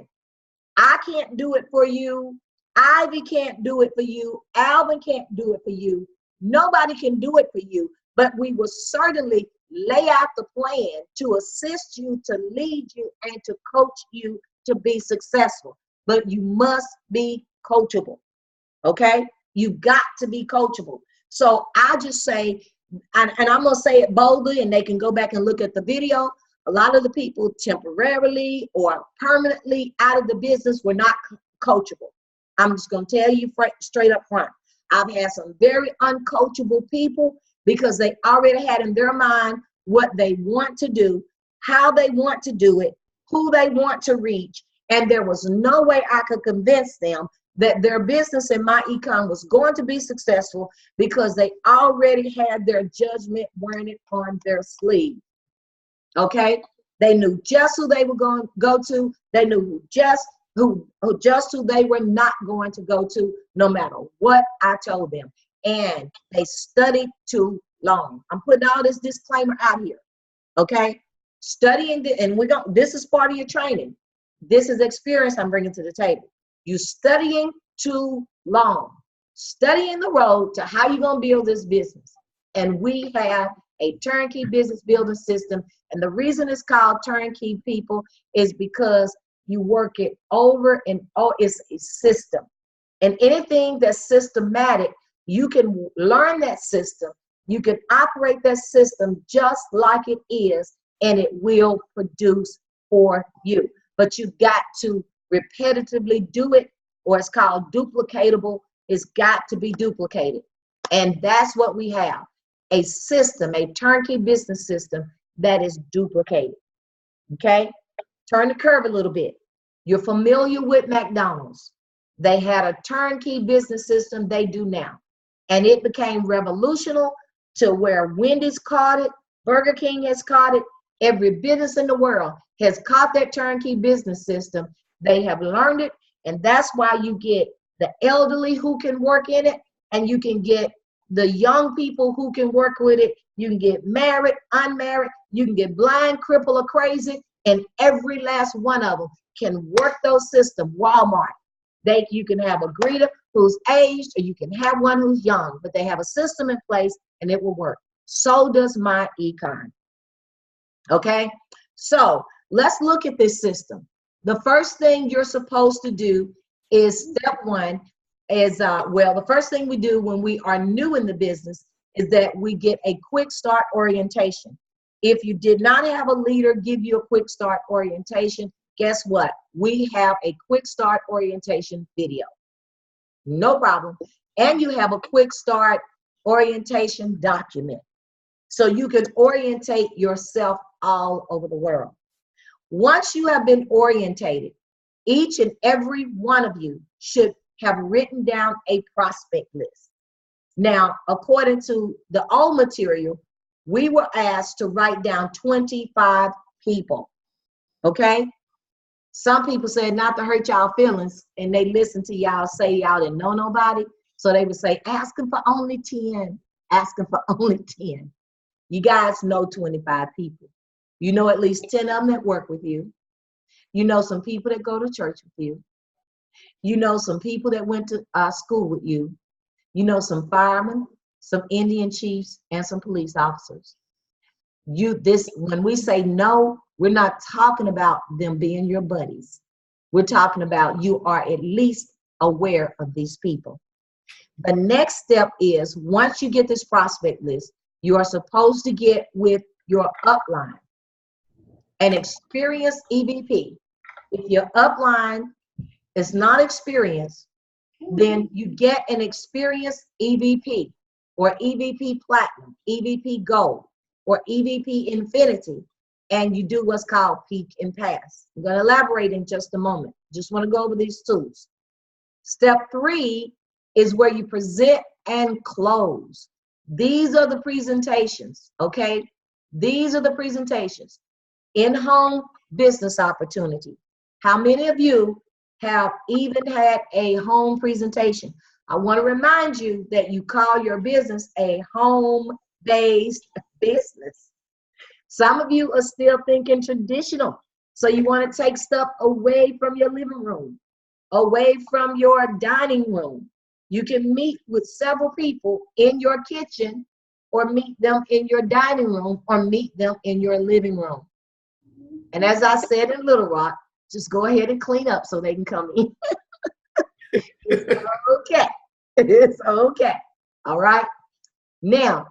I can't do it for you. Ivy can't do it for you. Alvin can't do it for you. Nobody can do it for you, but we will certainly lay out the plan to assist you, to lead you, and to coach you to be successful. But you must be coachable, okay? You've got to be coachable. So I just say, and I'm going to say it boldly, and they can go back and look at the video. A lot of the people temporarily or permanently out of the business were not coachable. I'm just going to tell you straight up front. I've had some very uncoachable people because they already had in their mind what they want to do, how they want to do it, who they want to reach, and there was no way I could convince them that their business in myEcon was going to be successful because they already had their judgment wearing it on their sleeve. Okay? They knew just who they were going to go to. They knew who they were not going to go to, no matter what I told them. And they studied too long. I'm putting all this disclaimer out here. Okay? Studying, this is part of your training. This is experience I'm bringing to the table. You studying too long. Studying the road to how you're going to build this business. And we have a turnkey business building system. And the reason it's called turnkey, people, is because you work it over and it's a system. And anything that's systematic, you can learn that system. You can operate that system just like it is, and it will produce for you. But you've got to repetitively do it, or it's called duplicatable. It's got to be duplicated. And that's what we have. A system, a turnkey business system that is duplicated. Okay? Turn the curve a little bit. You're familiar with McDonald's. They had a turnkey business system, they do now. And it became revolutionary to where Wendy's caught it, Burger King has caught it, every business in the world has caught that turnkey business system. They have learned it, and that's why you get the elderly who can work in it, and you can get the young people who can work with it. You can get married, unmarried, you can get blind, crippled, or crazy, and every last one of them can work those systems. Walmart, you can have a greeter who's aged, or you can have one who's young, but they have a system in place and it will work. So does myEcon. Okay, so let's look at this system. The first thing you're supposed to do is step one is, the first thing we do when we are new in the business is that we get a quick start orientation. If you did not have a leader give you a quick start orientation, guess what? We have a quick start orientation video. No problem. And you have a quick start orientation document. So you can orientate yourself all over the world. Once you have been orientated, each and every one of you should have written down a prospect list. Now, according to the old material, we were asked to write down 25 people, okay? Some people said not to hurt y'all feelings, and they listen to y'all say y'all didn't know nobody, so they would say, asking for only 10, asking for only 10. You guys know 25 people. You know at least 10 of them that work with you. You know some people that go to church with you. You know some people that went to school with you. You know some firemen, some Indian chiefs, and some police officers. When we say no, we're not talking about them being your buddies. We're talking about you are at least aware of these people. The next step is, once you get this prospect list, you are supposed to get with your upline, an experienced EVP. If your upline is not experienced, then you get an experienced EVP or EVP Platinum, EVP Gold, or EVP Infinity, and you do what's called peak and pass. I'm going to elaborate in just a moment. Just want to go over these tools. Step 3 is where you present and close. These are the presentations, okay? These are the presentations. In-home business opportunity. How many of you have even had a home presentation? I want to remind you that you call your business a home-based business. Some of you are still thinking traditional. So you want to take stuff away from your living room, away from your dining room. You can meet with several people in your kitchen, or meet them in your dining room, or meet them in your living room. And as I said in Little Rock, just go ahead and clean up so they can come in. It's okay. It's okay. All right. Now,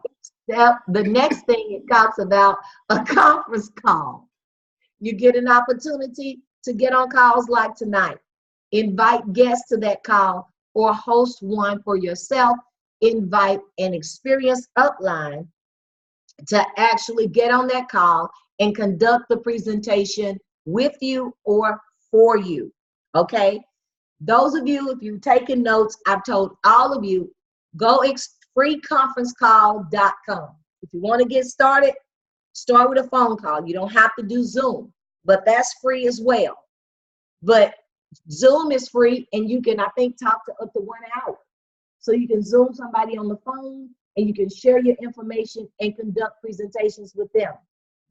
the next thing it talks about a conference call. You get an opportunity to get on calls like tonight. Invite guests to that call or host one for yourself. Invite an experienced upline to actually get on that call and conduct the presentation with you or for you. Okay? Those of you, if you're taking notes, I've told all of you, go freeconferencecall.com. If you want to get started, start with a phone call. You don't have to do Zoom, but that's free as well. But Zoom is free, and you can, I think, talk to up to 1 hour. So you can Zoom somebody on the phone, and you can share your information and conduct presentations with them.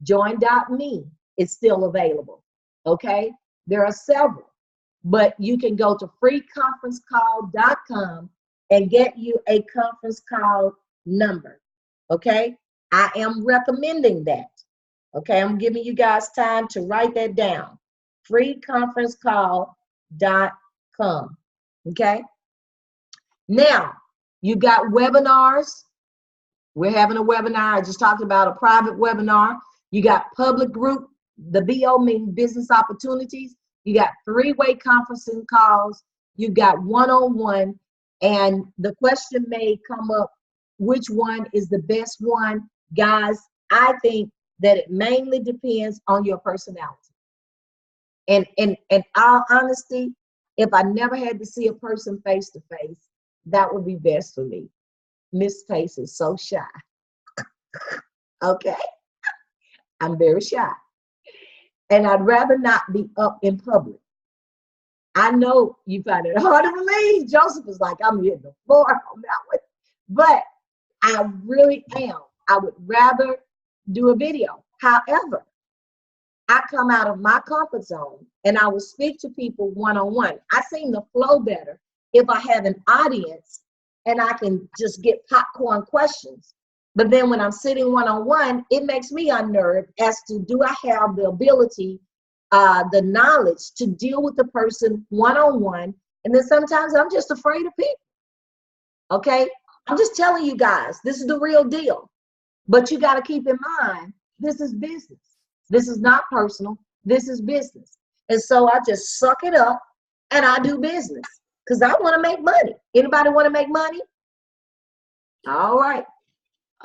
Join.me is still available. Okay? There are several, but you can go to freeconferencecall.com and get you a conference call number. Okay? I am recommending that. Okay? I'm giving you guys time to write that down. freeconferencecall.com. Okay? Now, you got webinars. We're having a webinar. I just talked about a private webinar. You got public group. The BO means business opportunities. You got 3-way conferencing calls. You got one-on-one. And the question may come up, which one is the best one? Guys, I think that it mainly depends on your personality. And in all honesty, if I never had to see a person face to face, that would be best for me. Miss Pace is so shy. Okay? I'm very shy. And I'd rather not be up in public. I know you find it hard to believe. Joseph is like, I'm hitting the floor on that one. But I really am. I would rather do a video. However, I come out of my comfort zone and I will speak to people one-on-one. I seem to flow better if I have an audience and I can just get popcorn questions. But then when I'm sitting one-on-one, it makes me unnerved as to, do I have the ability, the knowledge to deal with the person one-on-one? And then sometimes I'm just afraid of people. Okay? I'm just telling you guys, this is the real deal. But you got to keep in mind, this is business. This is not personal. This is business. And so I just suck it up and I do business because I want to make money. Anybody want to make money? All right.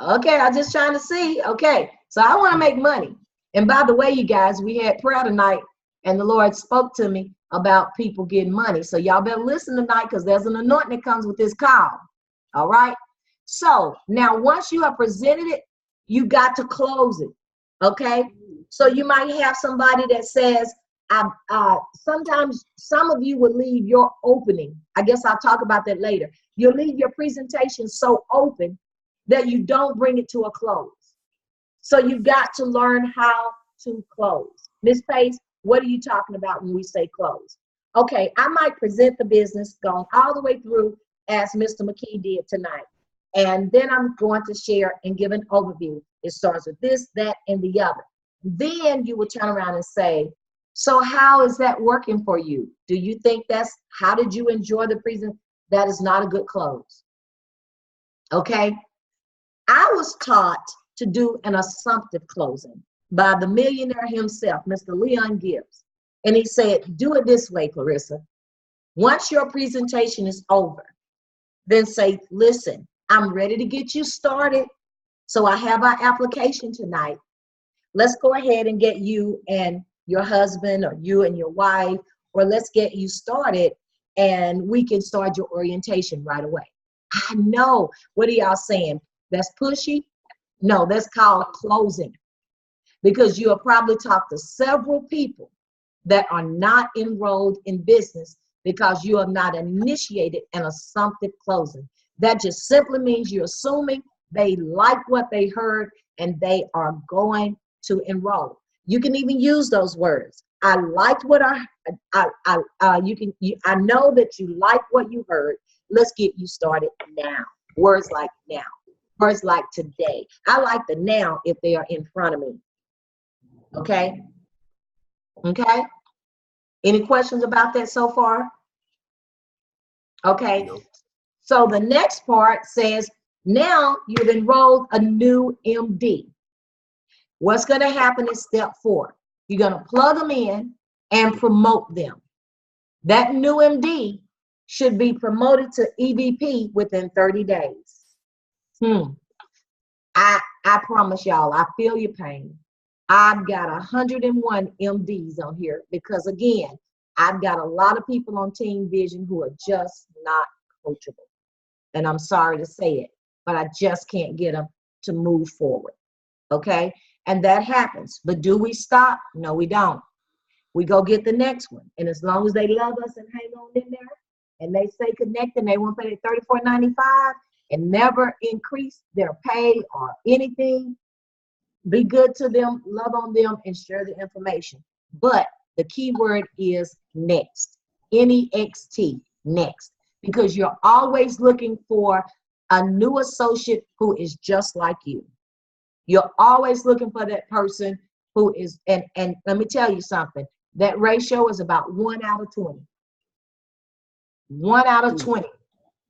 Okay, I'm just trying to see. Okay, so I want to make money. And by the way, you guys, we had prayer tonight and the Lord spoke to me about people getting money. So y'all better listen tonight because there's an anointing that comes with this call. All right. So now once you have presented it, you got to close it. Okay. So you might have somebody that says, sometimes some of you will leave your opening. I guess I'll talk about that later. You'll leave your presentation so open that you don't bring it to a close. So you've got to learn how to close. Ms. Pace, what are you talking about when we say close? Okay, I might present the business going all the way through as Mr. McKee did tonight. And then I'm going to share and give an overview. It starts with this, that, and the other. Then you will turn around and say, so how is that working for you? Do you think how did you enjoy the present? That is not a good close. Okay? I was taught to do an assumptive closing by the millionaire himself, Mr. Leon Gibbs. And he said, do it this way, Clarissa. Once your presentation is over, then say, listen, I'm ready to get you started. So I have our application tonight. Let's go ahead and get you and your husband or you and your wife, or let's get you started and we can start your orientation right away. I know. What are y'all saying? That's pushy? No, that's called closing. Because you have probably talked to several people that are not enrolled in business because you have not initiated an assumptive closing. That just simply means you're assuming they like what they heard and they are going to enroll. You can even use those words. I liked what I know that you like what you heard. Let's get you started now. Words like now. Words like today. I like the now if they are in front of me. Okay? Okay? Any questions about that so far? Okay. Nope. So the next part says, now you've enrolled a new MD. What's going to happen is step 4. You're going to plug them in and promote them. That new MD should be promoted to EVP within 30 days. I promise y'all, I feel your pain. I've got 101 MDs on here because, again, I've got a lot of people on Team Vision who are just not coachable. And I'm sorry to say it, but I just can't get them to move forward. Okay? And that happens. But do we stop? No, we don't. We go get the next one. And as long as they love us and hang on in there and they stay connected and they won't pay $34.95 and never increase their pay or anything, be good to them, love on them, and share the information. But the key word is next. N-E-X-T, next. Because you're always looking for a new associate who is just like you. You're always looking for that person who is, and let me tell you something, that ratio is about 1 out of 20. 1 out of 20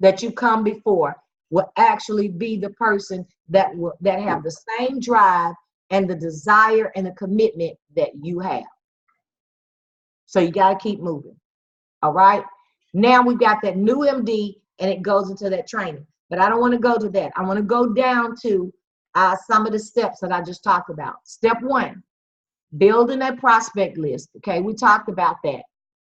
that you come before will actually be the person that have the same drive and the desire and the commitment that you have. So you got to keep moving. All right. Now we've got that new MD and it goes into that training. But I don't want to go to that. I want to go down to some of the steps that I just talked about. Step 1, building a prospect list. Okay, we talked about that.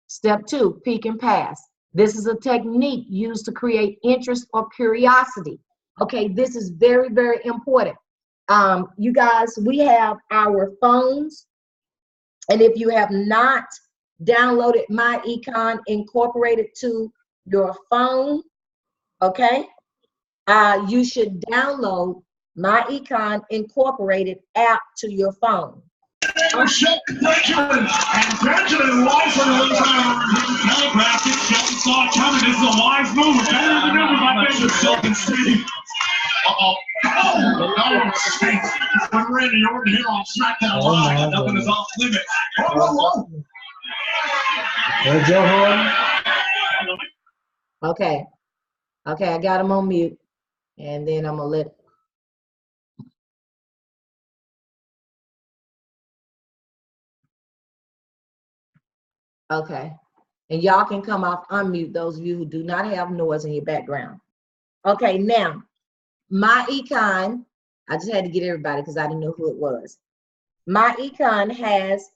Step 2, peek and pass. This is a technique used to create interest or curiosity. Okay, this is very, very important. You guys, we have our phones. And if you have not downloaded myEcon incorporated to your phone, okay, you should download myEcon incorporated app to your phone. Shelton Benjamin, and Benjamin wisely looks telegraphed it. Shelton saw it coming. This is a wise move. Better than ever by Benjamin. Shelton Steve. Uh-oh. Oh, sweet. When Randy Orton here on SmackDown Live, nothing is off limits. Whoa. There's your horn. Okay, I got him on mute. And then I'm going to let okay. And y'all can come off unmute, those of you who do not have noise in your background. Okay, now, myEcon, I just had to get everybody because I didn't know who it was. myEcon has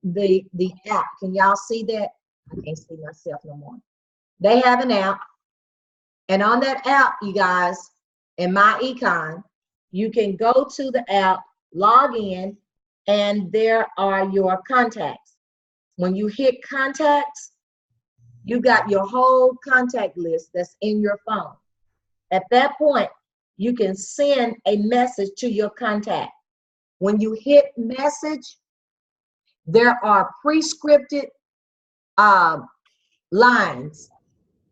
the app. Can y'all see that? I can't see myself no more. They have an app. And on that app, you guys, in myEcon, you can go to the app, log in, and there are your contacts. When you hit contacts, you got your whole contact list that's in your phone. At that point, you can send a message to your contact. When you hit message, there are pre-scripted lines.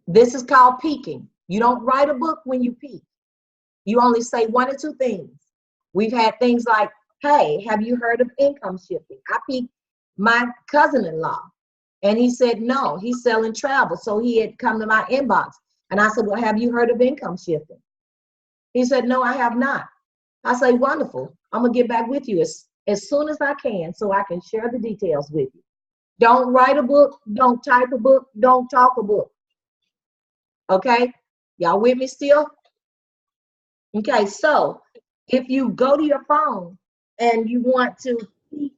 This is called peaking. You don't write a book when you peak. You only say one or two things. We've had things like, hey, have you heard of income shifting? I peaked my cousin-in-law, and he said, no, he's selling travel. So he had come to my inbox, and I said, well, have you heard of income shifting? He said, no, I have not. I say, wonderful. I'm going to get back with you as soon as I can so I can share the details with you. Don't write a book. Don't type a book. Don't talk a book. Okay? Y'all with me still? Okay, so if you go to your phone and you want to keep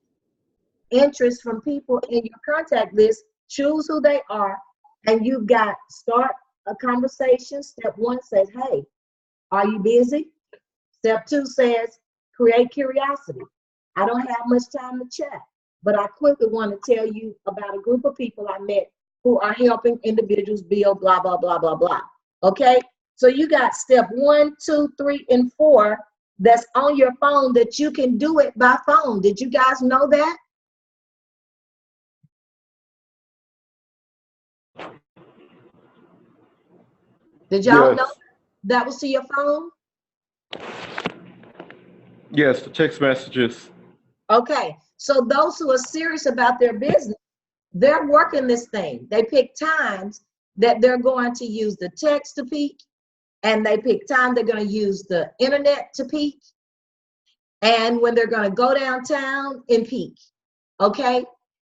interest from people in your contact list, choose who they are, and you've got start a conversation. Step 1 says, hey, are you busy? Step 2 says, create curiosity. I don't have much time to chat, but I quickly want to tell you about a group of people I met who are helping individuals build blah, blah, blah, blah, blah. Okay? So you got step 1, 2, 3, and 4 that's on your phone that you can do it by phone. Did you guys know that? Did y'all know that was to your phone? Yes, the text messages. Okay, so those who are serious about their business, they're working this thing. They pick times that they're going to use the text to peak, and they pick time they're going to use the internet to peak, and when they're going to go downtown and peak. Okay,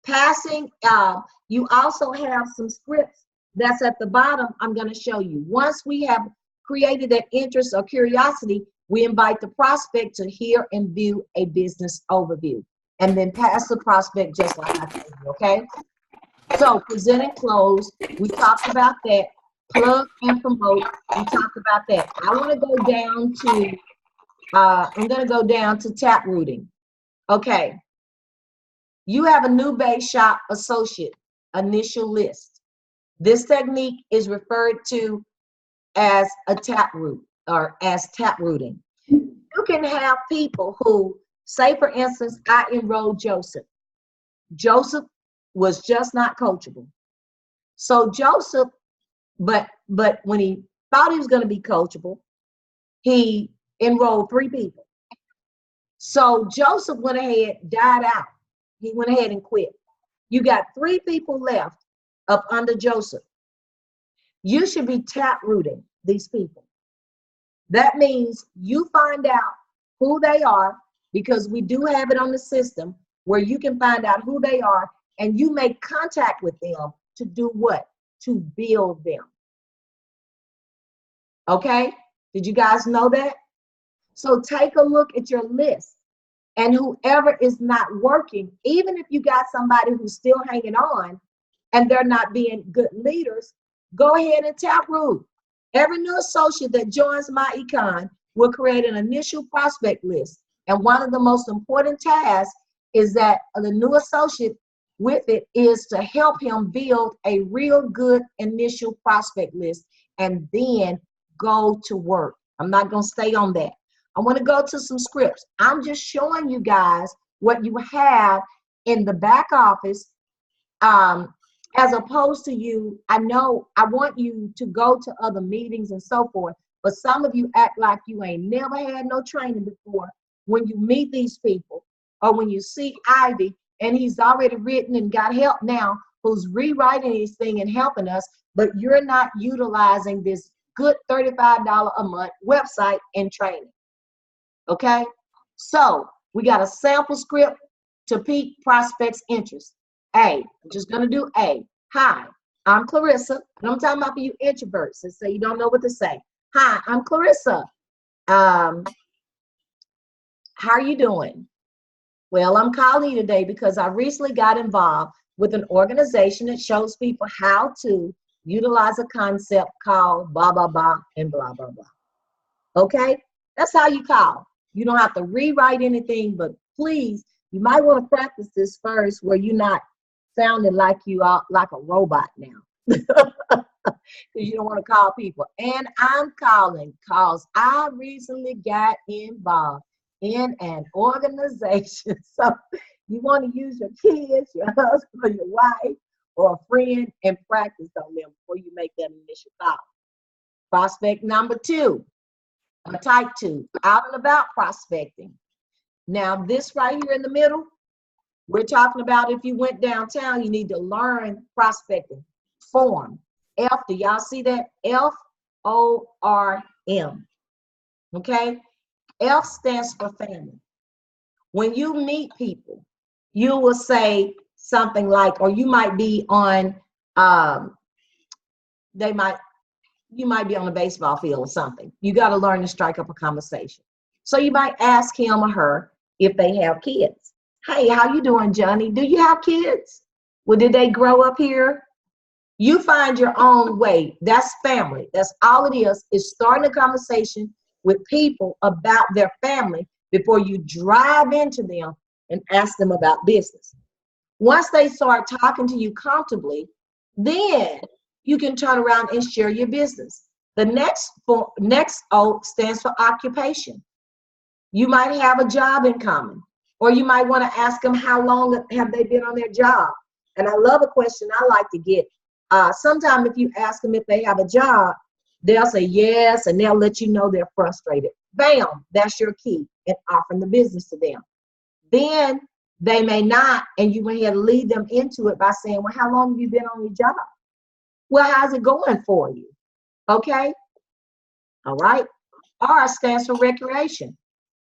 passing, you also have some scripts that's at the bottom. I'm going to show you. Once we have created that interest or curiosity, we invite the prospect to hear and view a business overview, and then pass the prospect just like I told you, okay? So present and close, we talked about that. Plug and promote, we talked about that. I want to go down to, I'm going to go down to tap rooting. Okay. You have a new base shop associate initial list. This technique is referred to as a tap root or as tap rooting. You can have people who, say for instance, I enrolled Joseph. Joseph was just not coachable. So Joseph, but when he thought he was going to be coachable, he enrolled 3 people. So Joseph went ahead, died out. He went ahead and quit. You got 3 people left up under Joseph. You should be tap rooting these people. That means you find out who they are, because we do have it on the system where you can find out who they are, and you make contact with them to do what? To build them. Okay? Did you guys know that? So take a look at your list, and whoever is not working, even if you got somebody who's still hanging on and they're not being good leaders, go ahead and tap root. Every new associate that joins myEcon will create an initial prospect list. And one of the most important tasks is that the new associate with it is to help him build a real good initial prospect list and then go to work. I'm not going to stay on that. I want to go to some scripts. I'm just showing you guys what you have in the back office, as opposed to you. I know I want you to go to other meetings and so forth, but some of you act like you ain't never had no training before. When you meet these people, or when you see Ivy, and he's already written and got help now, who's rewriting this thing and helping us, but you're not utilizing this good $35 a month website and training. Okay, so we got a sample script to pique prospects' interest. A, I'm just gonna do A. Hi, I'm Clarissa, and I'm talking about for you introverts that say you don't know what to say. Hi, I'm Clarissa. How are you doing? Well, I'm calling you today because I recently got involved with an organization that shows people how to utilize a concept called blah, blah, blah, and blah, blah, blah. Okay, that's how you call. You don't have to rewrite anything, but please, you might want to practice this first where you're not sounding like you are like a robot now. Because you don't want to call people. And I'm calling because I recently got involved in an organization. So you want to use your kids, your husband, or your wife, or a friend and practice on them before you make that initial call. Prospect number 2, type 2, out and about prospecting. Now this right here in the middle, we're talking about if you went downtown, you need to learn prospecting. Form. F, do y'all see that? F-O-R-M. Okay? F stands for family. When you meet people, you will say something like, or you might be on, you might be on a baseball field or something. You got to learn to strike up a conversation. So you might ask him or her if they have kids. Hey, how you doing, Johnny? Do you have kids? Well, did they grow up here? You find your own way. That's family. That's all it is starting a conversation with people about their family before you drive into them and ask them about business. Once they start talking to you comfortably, then you can turn around and share your business. The next O stands for occupation. You might have a job in common, or you might want to ask them how long have they been on their job. And I love a question I like to get. Sometimes if you ask them if they have a job, they'll say yes, and they'll let you know they're frustrated. Bam, that's your key in offering the business to them. Then they may not, and you went ahead and lead them into it by saying, well, how long have you been on your job? Well, how's it going for you? Okay. All right. R stands for recreation.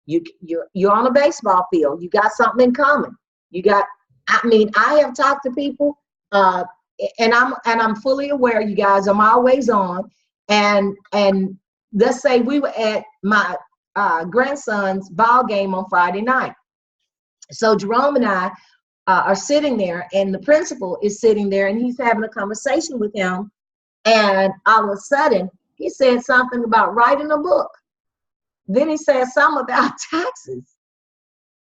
You're on a baseball field. You got something in common. I have talked to people, and I'm fully aware, you guys, I'm always on. And let's say we were at my grandson's ball game on Friday night. So Jerome and I are sitting there, and the principal is sitting there, and he's having a conversation with him. And all of a sudden, he said something about writing a book. Then he said something about taxes.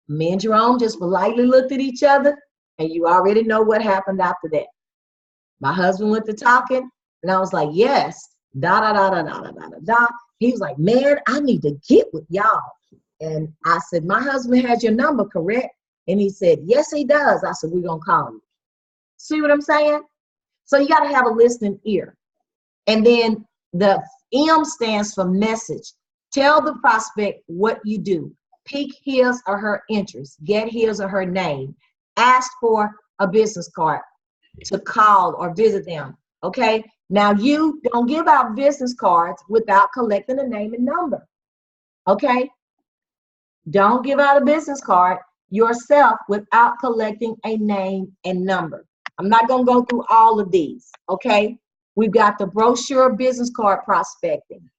Me and Jerome just politely looked at each other, and you already know what happened after that. My husband went to talking, and I was like, yes, da da da da da da da da. He was like, man, I need to get with y'all. And I said, my husband has your number, correct? And he said, yes, he does. I said, we're going to call you. See what I'm saying? So you got to have a listening ear. And then the M stands for message. Tell the prospect what you do. Pique his or her interest. Get his or her name. Ask for a business card to call or visit them. Okay? Now, you don't give out business cards without collecting a name and number. Okay? Don't give out a business card yourself without collecting a name and number. I'm not going to go through all of these. Okay? We've got the brochure business card prospecting.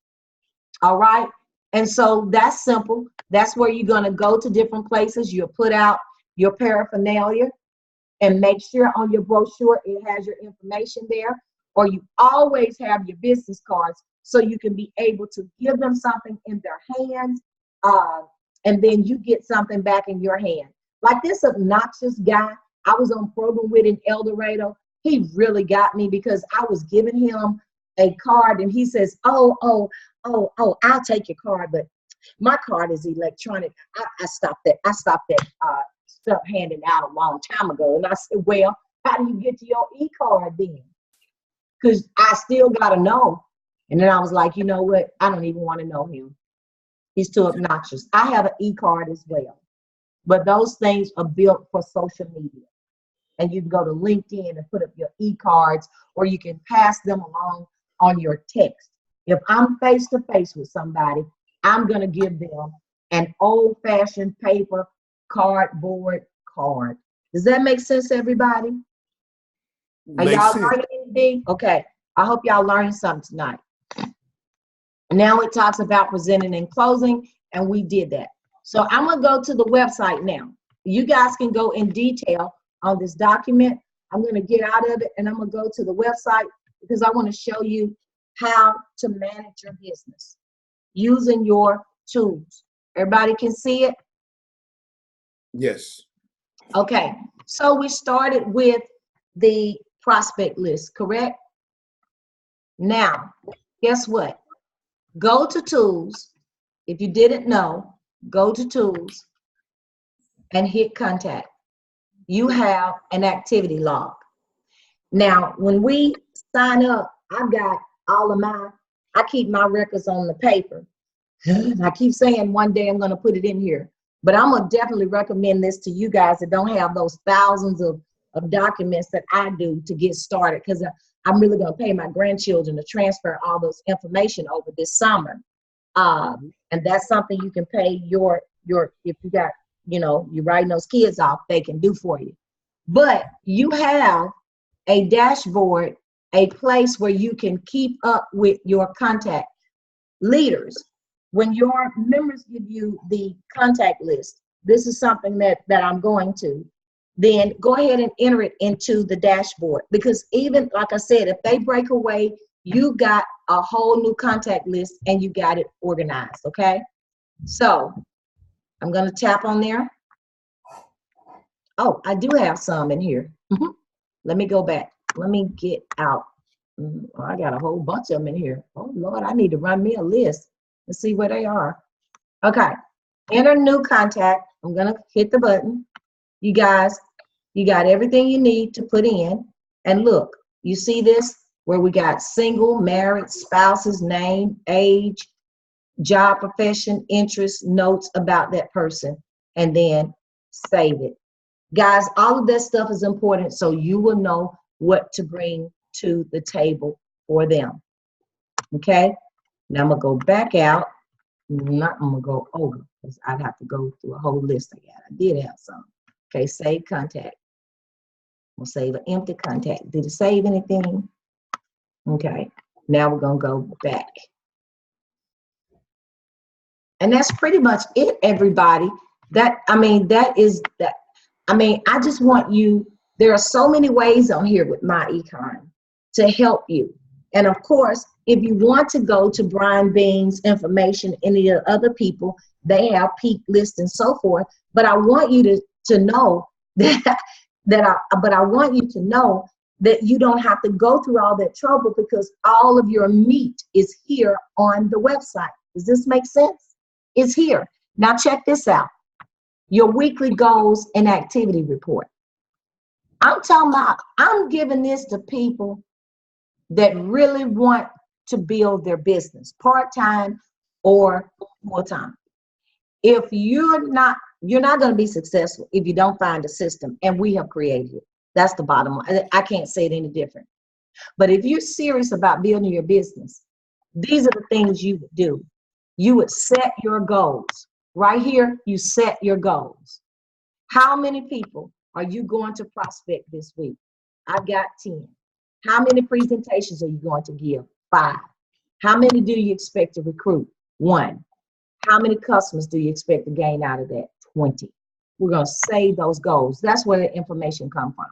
All right? And so that's simple. That's where you're going to go to different places. You'll put out your paraphernalia and make sure on your brochure it has your information there. Or you always have your business cards so you can be able to give them something in their hands, and then you get something back in your hand. Like this obnoxious guy I was on program with in El Dorado, he really got me because I was giving him a card and he says, oh, I'll take your card, but my card is electronic. I stopped that stuff handing out a long time ago. And I said, well, how do you get to your e-card then? Because I still got to know. And then I was like, you know what? I don't even want to know him. He's too obnoxious. I have an e-card as well. But those things are built for social media. And you can go to LinkedIn and put up your e-cards, or you can pass them along on your text. If I'm face-to-face with somebody, I'm going to give them an old-fashioned paper cardboard card. Does that make sense, everybody? Are y'all learning anything? Okay. I hope y'all learned something tonight. Now it talks about presenting and closing, and we did that. So I'm going to go to the website now. You guys can go in detail on this document. I'm going to get out of it, and I'm going to go to the website because I want to show you how to manage your business using your tools. Everybody can see it? Yes. Okay. So we started with the prospect list, correct? Now, guess what? Go to tools. If you didn't know, go to tools and hit contact. You have an activity log. Now, when we sign up, I've got all of I keep my records on the paper. I keep saying one day I'm going to put it in here, but I'm going to definitely recommend this to you guys that don't have those thousands of documents that I do to get started, because I'm really going to pay my grandchildren to transfer all those information over this summer. And that's something you can pay your if you got, you're writing those kids off, they can do for you. But you have a dashboard, a place where you can keep up with your contact leaders. When your members give you the contact list, this is something that I'm going to, then go ahead and enter it into the dashboard, because even like I said, if they break away, you got a whole new contact list and you got it organized. Okay, so I'm going to tap on there. Oh, I do have some in here. Let me go back. Let me get out. Oh, I got a whole bunch of them in here. Oh Lord, I need to run me a list. Let's see where they are. Okay, enter new contact. I'm gonna hit the button. You guys, you got everything you need to put in. And look, you see this where we got single, married, spouse's name, age, job, profession, interest, notes about that person, and then save it. Guys, all of that stuff is important so you will know what to bring to the table for them. Okay, now I'm gonna go back out. I'm gonna go over because I'd have to go through a whole list again. I did have some. Okay, save contact. We'll save an empty contact. Did it save anything? Okay, now we're gonna go back. And that's pretty much it, everybody. I just want you, there are so many ways on here with myEcon to help you. And of course, if you want to go to Brian Bean's information, any of the other people, they have peak lists and so forth. But I want you to know that, I want you to know that you don't have to go through all that trouble, because all of your meat is here on the website. Does this make sense? It's here. Now check this out. Your weekly goals and activity report. I'm giving this to people that really want to build their business, part-time or full-time. If you're not going to be successful if you don't find a system, and we have created it. That's the bottom line. I can't say it any different. But if you're serious about building your business, these are the things you would do. You would set your goals. Right here, you set your goals. How many people are you going to prospect this week? I've got 10. How many presentations are you going to give? 5. How many do you expect to recruit? 1. How many customers do you expect to gain out of that? 20. We're going to save those goals. That's where the information comes from.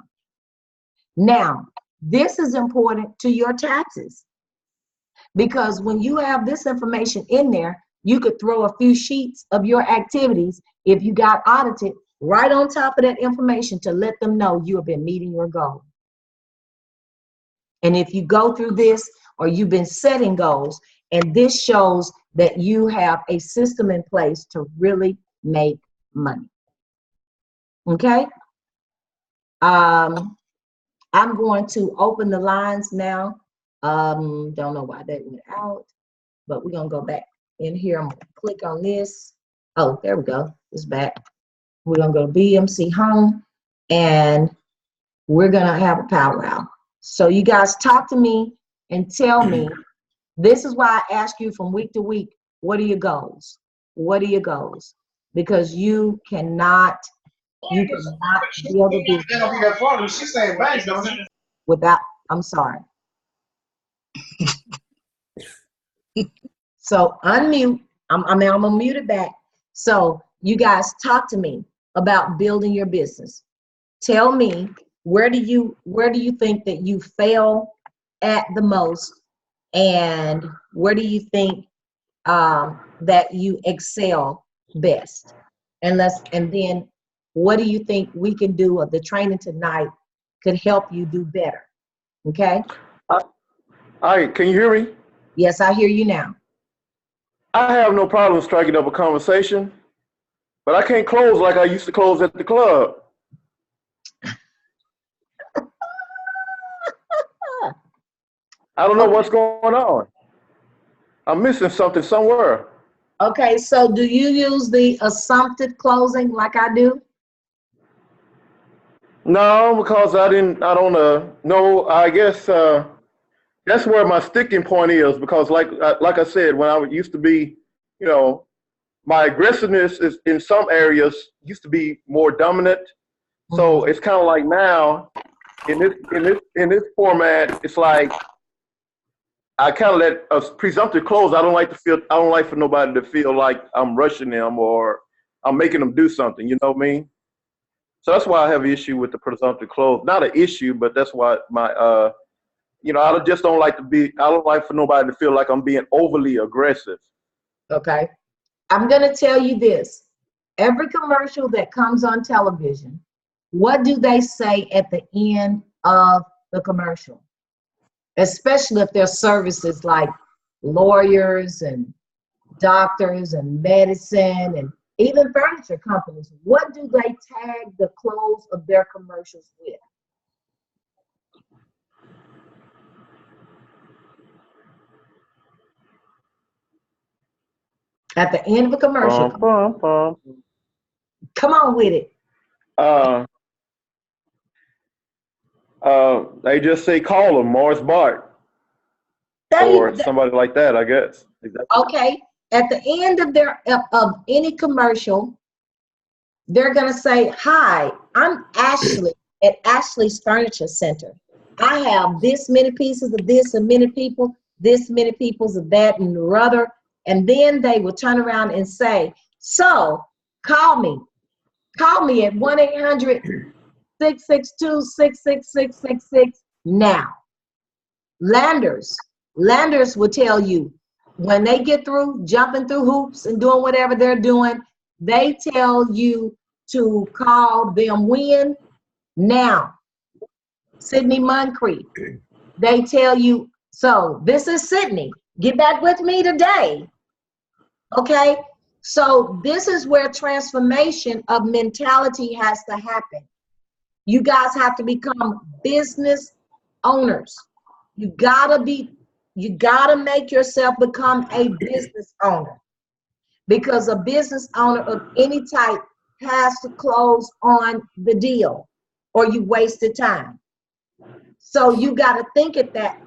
Now, this is important to your taxes, because when you have this information in there, you could throw a few sheets of your activities, if you got audited, right on top of that information to let them know you have been meeting your goal. And if you go through this, or you've been setting goals, and this shows that you have a system in place to really make money. Okay? I'm going to open the lines now. Don't know why that went out, but we're going to go back in here. I'm going to click on this. Oh, there we go. It's back. We're going to go to BMC Home, and we're going to have a powwow. So you guys talk to me and tell me, this is why I ask you from week to week, what are your goals? What are your goals? Because you cannot build a business without, I'm sorry. So unmute, I'm gonna mute it back. So you guys talk to me about building your business. Tell me, where do you think that you fail at the most, and where do you think that you excel best? And then what do you think we can do, or the training tonight could help you do better? Okay? All right, can you hear me? Yes, I hear you now. I have no problem striking up a conversation, but I can't close like I used to close at the club. I don't know what's going on. I'm missing something somewhere. Okay, so do you use the assumptive closing like I do? No, because I don't know. I guess that's where my sticking point is, because like I said, when I used to be, you know, my aggressiveness is in some areas used to be more dominant. So it's kind of like now in this format, it's like I kind of let a presumptive close. I don't like for nobody to feel like I'm rushing them or I'm making them do something. You know what I mean? So that's why I have an issue with the presumptive close. Not an issue, but that's why I just don't like I don't like for nobody to feel like I'm being overly aggressive. Okay. I'm going to tell you this. Every commercial that comes on television, what do they say at the end of the commercial? Especially if there's services like lawyers and doctors and medicine and even furniture companies. What do they tag the close of their commercials with? At the end of a commercial, come on with it. They just say call them Morris Bart or somebody like that, I guess. Okay. At the end of any commercial, they're gonna say, "Hi, I'm Ashley at Ashley's Furniture Center. I have this many pieces of this and this many peoples of that and the other." And then they will turn around and say, "So call me at 1-800-662-66666 now." Landers will tell you when they get through jumping through hoops and doing whatever they're doing, they tell you to call them when? Now. Sydney Moncrief, they tell you, "So this is Sydney, get back with me today." Okay, so this is where transformation of mentality has to happen. You guys have to become business owners. You gotta make yourself become a business owner, because a business owner of any type has to close on the deal or you wasted time. So you got to think of that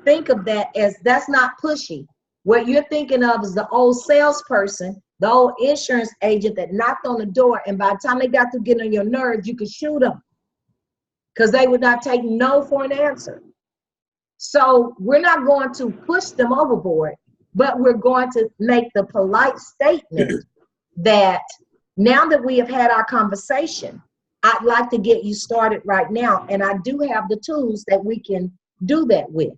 as that's not pushy. What you're thinking of is the old salesperson, the old insurance agent that knocked on the door, and by the time they got to get on your nerves, you could shoot them because they would not take no for an answer. So we're not going to push them overboard, but we're going to make the polite statement that now that we have had our conversation, I'd like to get you started right now, and I do have the tools that we can do that with.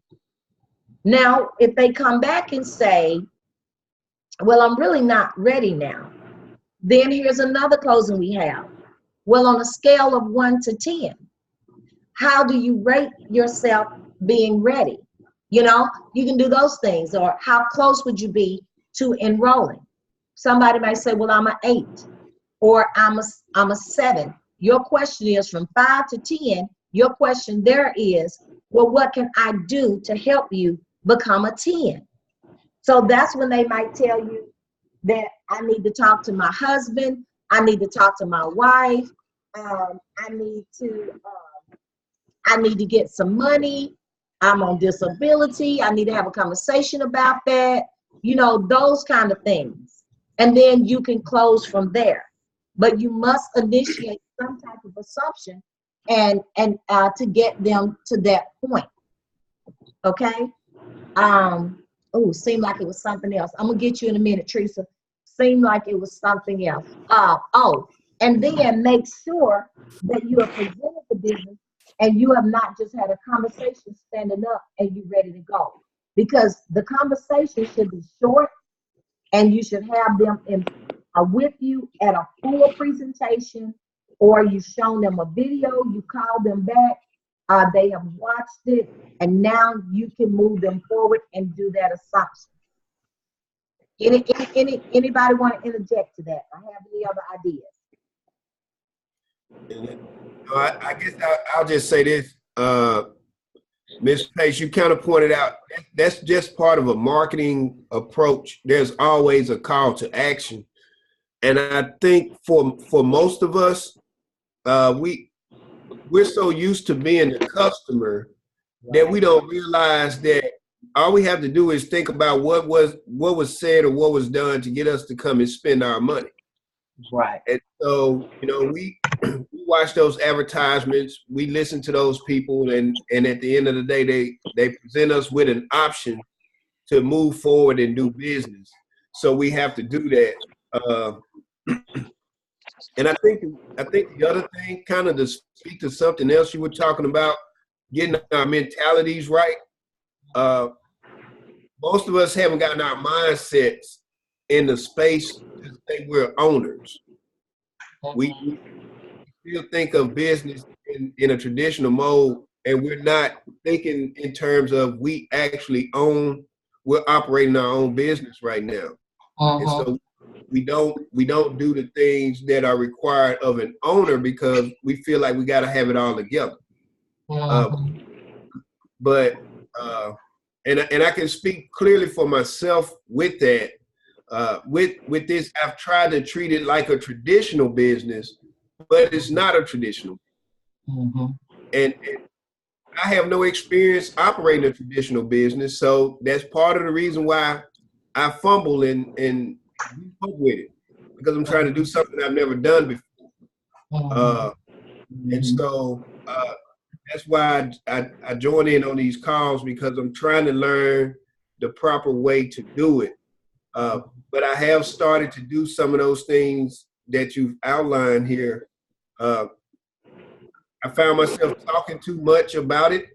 Now, if they come back and say, "Well, I'm really not ready now," then here's another closing we have. Well, on a scale of 1 to 10, how do you rate yourself being ready? You know, you can do those things. Or how close would you be to enrolling? Somebody might say, "Well, I'm an 8 or I'm a 7. Your question is from 5 to 10. Your question there is, well, what can I do to help you become a 10? So that's when they might tell you that I need to talk to my husband. I need to talk to my wife. I need to get some money. I'm on disability. I need to have a conversation about that. You know, those kind of things. And then you can close from there. But you must initiate some type of assumption and to get them to that point. Okay? Seemed like it was something else. I'm gonna get you in a minute, Teresa. Seemed like it was something else. And then make sure that you are presented the business and you have not just had a conversation standing up and you're ready to go. Because the conversation should be short and you should have them with you at a full presentation, or you've shown them a video, you call them back, they have watched it, and now you can move them forward and do that assumption. Anybody want to interject to that? I have any other ideas? I guess I'll just say this. Ms. Pace, you kind of pointed out that's just part of a marketing approach. There's always a call to action. And I think for most of us, we're so used to being the customer that we don't realize that all we have to do is think about what was said or what was done to get us to come and spend our money. Right. And so, we watch those advertisements, we listen to those people, and at the end of the day, they present us with an option to move forward and do business. So we have to do that. And I think the other thing, kind of to speak to something else you were talking about, getting our mentalities right. Most of us haven't gotten our mindsets in the space to say we're owners. We still think of business in a traditional mode, and we're not thinking in terms of we actually own. We're operating our own business right now, and so we don't do the things that are required of an owner because we feel like we got to have it all together. But I can speak clearly for myself with that. With this, I've tried to treat it like a traditional business, but it's not a traditional. And I have no experience operating a traditional business, so that's part of the reason why I fumble and work with it, because I'm trying to do something I've never done before. And so that's why I join in on these calls, because I'm trying to learn the proper way to do it. But I have started to do some of those things that you've outlined here. I found myself talking too much about it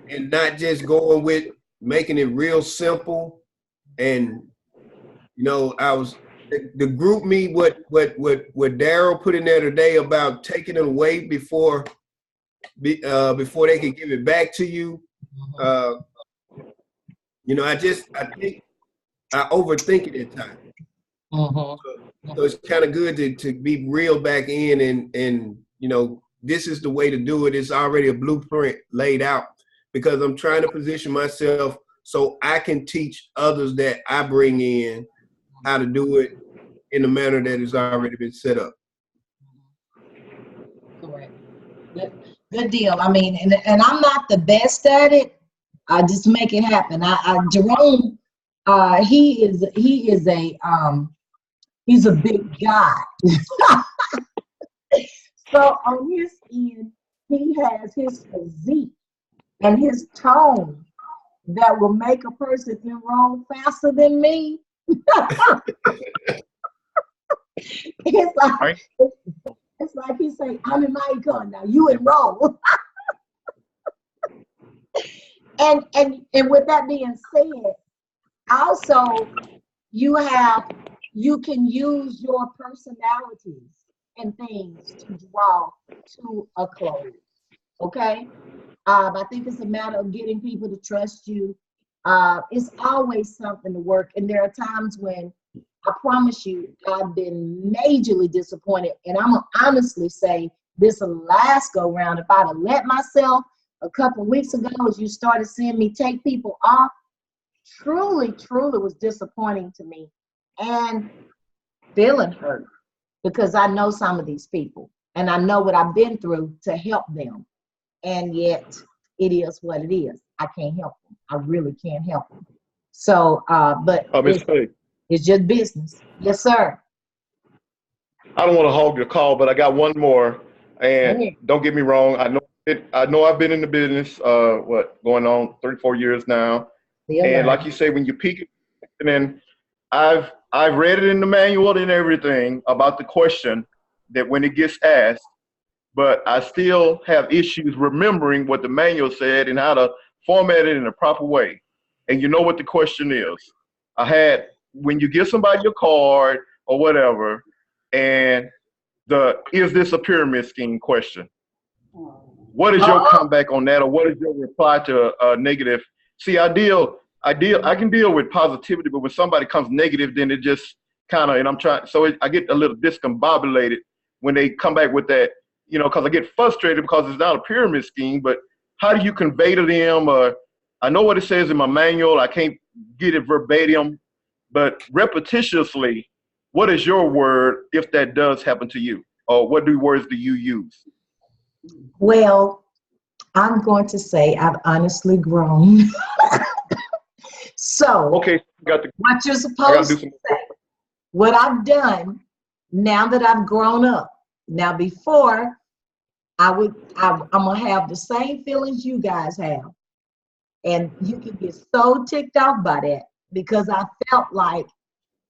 and not just going with making it real simple. And, I was the group me, what Daryl put in there today about taking it away before they can give it back to you. I think I overthink it at times. So it's kind of good to be real back in and this is the way to do it. It's already a blueprint laid out, because I'm trying to position myself so I can teach others that I bring in how to do it in a manner that has already been set up. Correct. Good deal. I mean, and I'm not the best at it. I just make it happen. Jerome, he's a big guy. So on his end, he has his physique and his tone that will make a person enroll faster than me. It's like he say, I'm in myEcon now, you enroll. and with that being said, also you can use your personalities and things to draw to a close. Okay? I think it's a matter of getting people to trust you. It's always something to work. And there are times when I promise you, I've been majorly disappointed. And I'm going to honestly say this last go round, if I'd have let myself a couple of weeks ago, as you started seeing me take people off, truly was disappointing to me and feeling hurt, because I know some of these people and I know what I've been through to help them. And yet it is what it is. I can't help them. I really can't help them. So, but it's just business. Yes, sir. I don't want to hog your call, but I got one more. And don't get me wrong, I know I've been in the business, going on 34 years now. And like you say, when you peak, and then I've read it in the manual and everything about the question that when it gets asked, but I still have issues remembering what the manual said and how to format it in a proper way. And you know what the question is. When you give somebody your card or whatever, and is this a pyramid scheme question? What is your comeback on that, or what is your reply to a negative? See, I can deal with positivity, but when somebody comes negative, then it just kind of, and I'm trying, so I get a little discombobulated when they come back with that, because I get frustrated because it's not a pyramid scheme, but how do you convey to them? I know what it says in my manual. I can't get it verbatim, but repetitiously, what is your word if that does happen to you? Or what words do you use? Well, I'm going to say I've honestly grown. So, okay, what you're supposed to say, what I've done now that I've grown up. Now, before, I'm gonna have the same feelings you guys have, and you can get so ticked off by that because I felt like,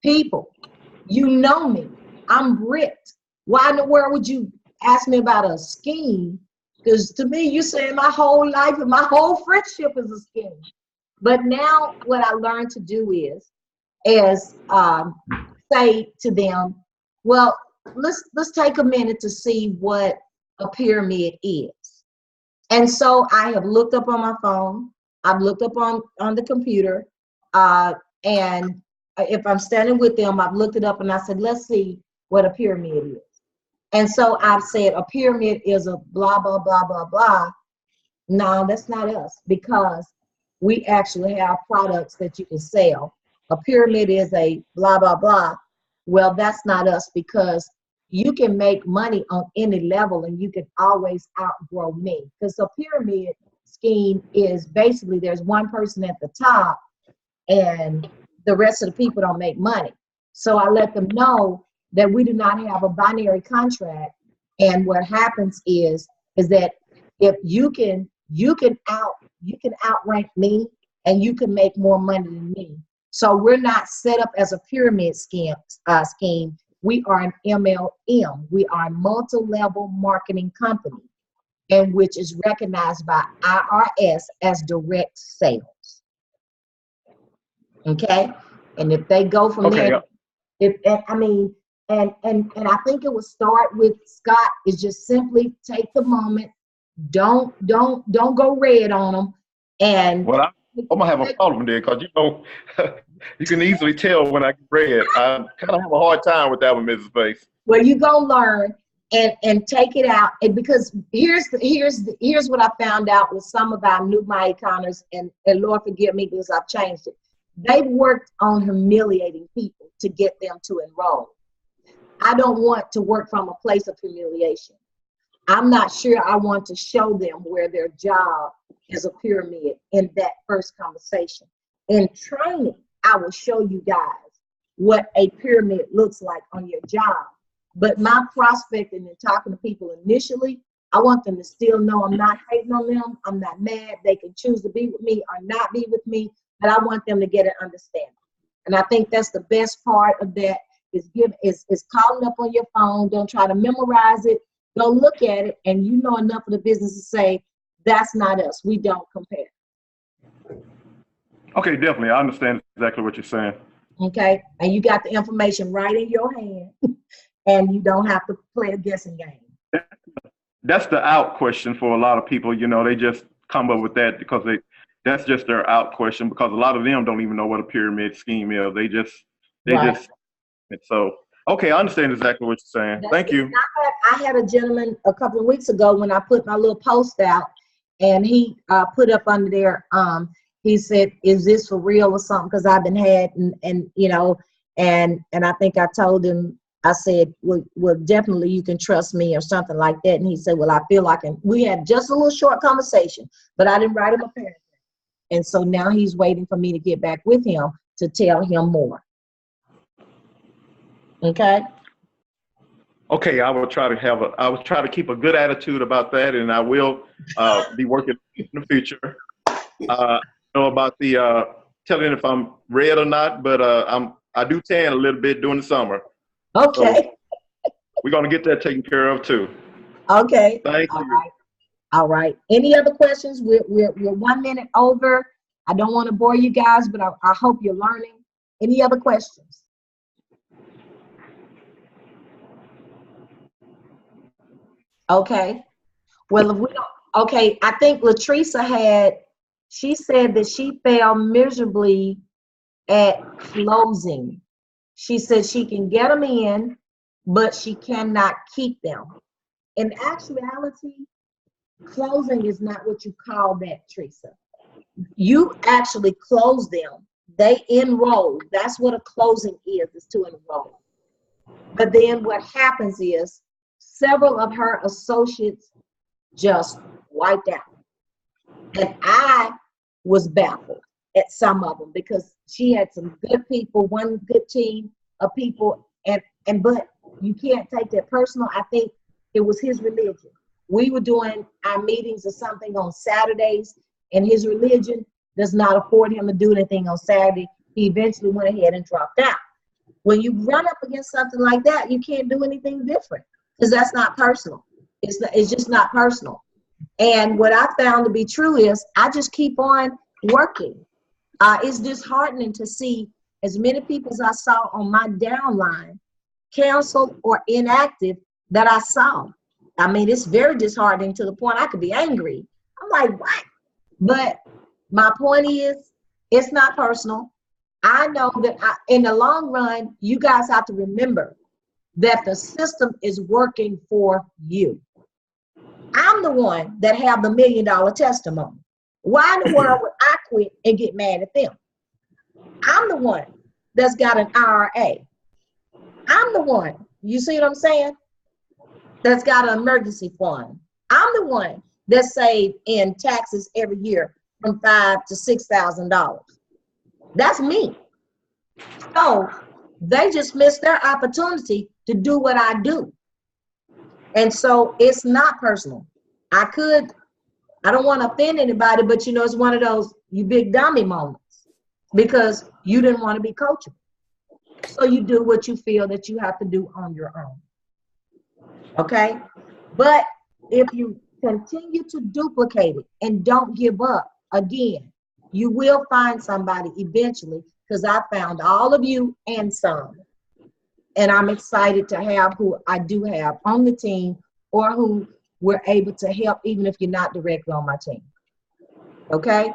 people, you know me, I'm bricked. Why in the world would you ask me about a scheme? Because to me, you're saying my whole life and my whole friendship is a scheme. But now what I learned to do is say to them, well, let's take a minute to see what a pyramid is. And so I have looked up on my phone, I've looked up on the computer, and if I'm standing with them, I've looked it up and I said, let's see what a pyramid is. And so I've said a pyramid is a blah, blah, blah, blah, blah. No, that's not us, because we actually have products that you can sell. A pyramid is a blah, blah, blah. Well, that's not us, because you can make money on any level and you can always outgrow me. Because a pyramid scheme is basically there's one person at the top and the rest of the people don't make money. So I let them know that we do not have a binary contract. And what happens is that if you can outrank me and you can make more money than me. So we're not set up as a pyramid scheme. We are an MLM. We are a multi-level marketing company, and which is recognized by IRS as direct sales. Okay, and if they go from there, and I think it would start with Scott is just simply take the moment, don't go red on them, and well, I'm gonna have a problem there because you can easily tell when I get red. I kind of have a hard time with that one, Mrs. Bates. Well, you gonna learn and take it out, and because here's what I found out with some of our new myEconers, and Lord forgive me because I've changed it. They've worked on humiliating people to get them to enroll. I don't want to work from a place of humiliation. I'm not sure I want to show them where their job is a pyramid in that first conversation. In training, I will show you guys what a pyramid looks like on your job. But my prospecting and talking to people initially, I want them to still know I'm not hating on them. I'm not mad. They can choose to be with me or not be with me, but I want them to get an understanding. And I think that's the best part of that is calling up on your phone. Don't try to memorize it. Go look at it, and you know enough of the business to say, that's not us. We don't compare. Okay, definitely. I understand exactly what you're saying. Okay, and you got the information right in your hand, and you don't have to play a guessing game. That's the out question for a lot of people. They just come up with that because that's just their out question, because a lot of them don't even know what a pyramid scheme is. They just so. Okay, I understand exactly what you're saying. Thank you. I had a gentleman a couple of weeks ago when I put my little post out, and he put up under there, he said, is this for real or something? Because I've been had, and I think I told him, I said, well, definitely you can trust me or something like that. And he said, well, I feel like we had just a little short conversation, but I didn't write him a paragraph. And so now he's waiting for me to get back with him to tell him more. Okay. Okay, I will try to keep a good attitude about that, and I will be working in the future. Know about the telling if I'm red or not, but I do tan a little bit during the summer. Okay. So we're gonna get that taken care of too. Okay. Thank you. All right. Any other questions? We're 1 minute over. I don't want to bore you guys, but I hope you're learning. Any other questions? Okay. Well, if we don't, okay, I think Latricia she said that she failed miserably at closing. She said she can get them in, but she cannot keep them. In actuality, Closing is not what you call that, Teresa. You actually close them. They enroll. That's what a closing is to enroll. But then what happens is several of her associates just wiped out. And I was baffled at some of them because she had some good people, one good team of people, but you can't take that personal. I think it was his religion. We were doing our meetings or something on Saturdays, and his religion does not afford him to do anything on Saturday. He eventually went ahead and dropped out. When you run up against something like that, you can't do anything different because that's not personal. It's just not personal. And what I found to be true is I just keep on working. It's disheartening to see as many people as I saw on my downline canceled or inactive that I saw. I mean, it's very disheartening to the point I could be angry. I'm like, what? But my point is, it's not personal. I know that in the long run, you guys have to remember that the system is working for you. I'm the one that have the $1 million testimony. Why in the world would I quit and get mad at them? I'm the one that's got an IRA. I'm the one, you see what I'm saying, that's got an emergency fund. I'm the one that saved in taxes every year from $5,000 to $6,000. That's me. So they just missed their opportunity to do what I do. And so it's not personal. I don't want to offend anybody, but it's one of those you big dummy moments because you didn't want to be coachable. So you do what you feel that you have to do on your own. Okay? But if you continue to duplicate it and don't give up, again, you will find somebody eventually, because I found all of you and some. And I'm excited to have who I do have on the team or who we're able to help, even if you're not directly on my team. Okay?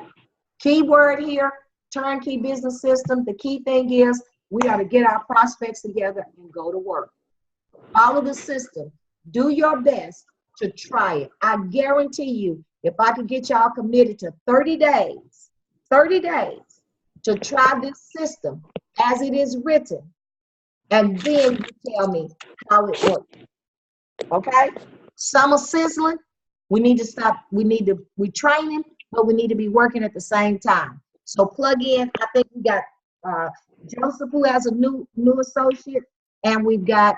Key word here, turnkey business system. The key thing is we got to get our prospects together and go to work. Follow the system. Do your best to try it. I guarantee you, if I could get y'all committed to 30 days to try this system as it is written, and then you tell me how it works. Okay? Some are sizzling. We need to stop. We training, but we need to be working at the same time. So plug in. I think we got Joseph, who has a new associate, and we've got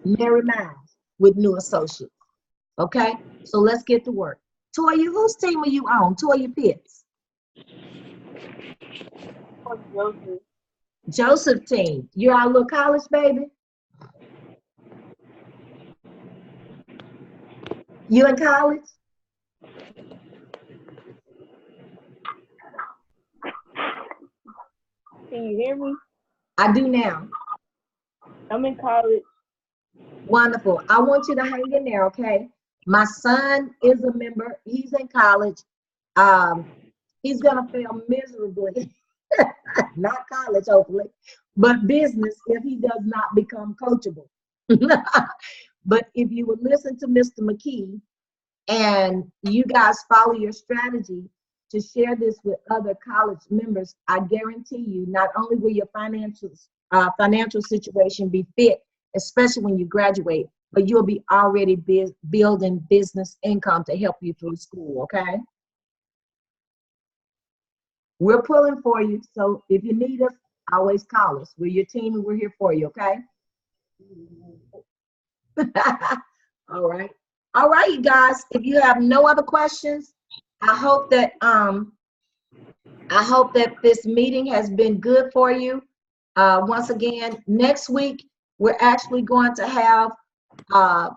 Mary Miles with new associates. Okay? So let's get to work. Toya, whose team are you on? Toya Pitts. Joseph team. You're our little college baby? You in college? Can you hear me? I do now. I'm in college. Wonderful. I want you to hang in there, okay? My son is a member. He's in college. He's going to fail miserably. Not college, hopefully, but business if he does not become coachable. But if you would listen to Mr. McKee and you guys follow your strategy to share this with other college members, I guarantee you not only will your financial situation be fit, especially when you graduate, but you'll be already building business income to help you through school, okay? We're pulling for you, so if you need us, always call us. We're your team and we're here for you, okay? All right. All right, you guys, if you have no other questions, I hope that this meeting has been good for you. Once again, next week we're actually going to have a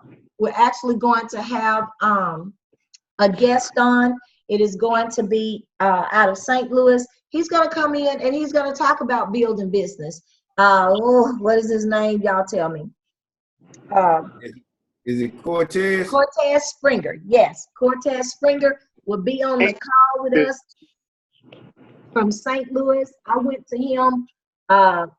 guest on. It is going to be out of St. Louis. He's going to come in and he's going to talk about building business. What is his name? Y'all tell me. Is it Cortez? Cortez Springer. Yes, Cortez Springer will be on the call with us from St. Louis. I went to him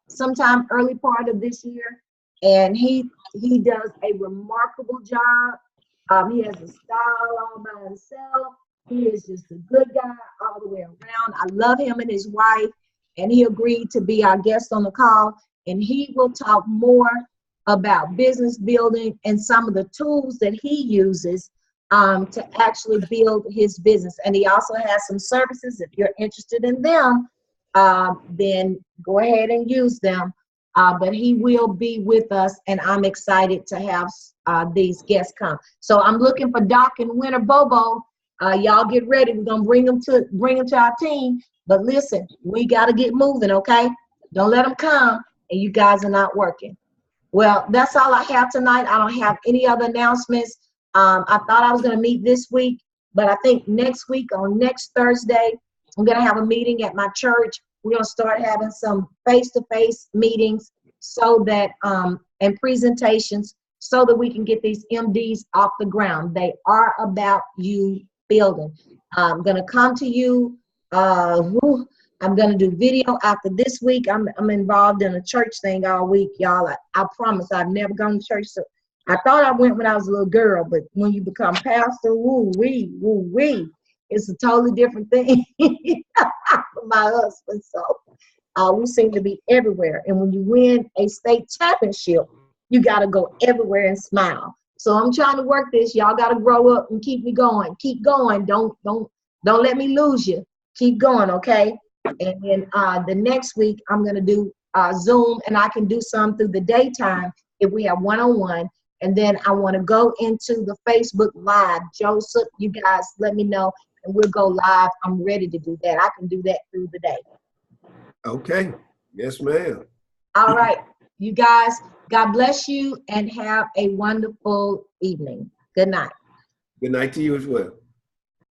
sometime early part of this year, and he does a remarkable job. He has a style all by himself. He is just a good guy all the way around. I love him and his wife, and he agreed to be our guest on the call. And he will talk more about business building and some of the tools that he uses to actually build his business. And he also has some services. If you're interested in them, then go ahead and use them. But he will be with us, and I'm excited to have these guests come. So I'm looking for Doc and Winter Bobo. Y'all get ready. We're gonna bring them to our team. But listen, we gotta get moving, okay? Don't let them come and you guys are not working. Well, that's all I have tonight. I don't have any other announcements. I thought I was gonna meet this week, but I think next week on next Thursday, I'm gonna have a meeting at my church. We're gonna start having some face-to-face meetings so that and presentations so that we can get these MDs off the ground. They are about you building. I'm gonna come to you. I'm gonna do video after this week. I'm involved in a church thing all week, y'all. I promise I've never gone to church. So I thought I went when I was a little girl, but when you become pastor, woo-wee, it's a totally different thing. My husband, so we seem to be everywhere. And when you win a state championship, you got to go everywhere and smile. So I'm trying to work this. Y'all got to grow up and keep me going. Keep going. Don't let me lose you. Keep going, okay? And then the next week I'm gonna do Zoom, and I can do some through the daytime if we have one-on-one. And then I want to go into the Facebook Live. Joseph, you guys let me know, and we'll go live. I'm ready to do that. I can do that through the day. Okay. Yes, ma'am. All right, you guys, God bless you and have a wonderful evening. Good night. Good night to you as well.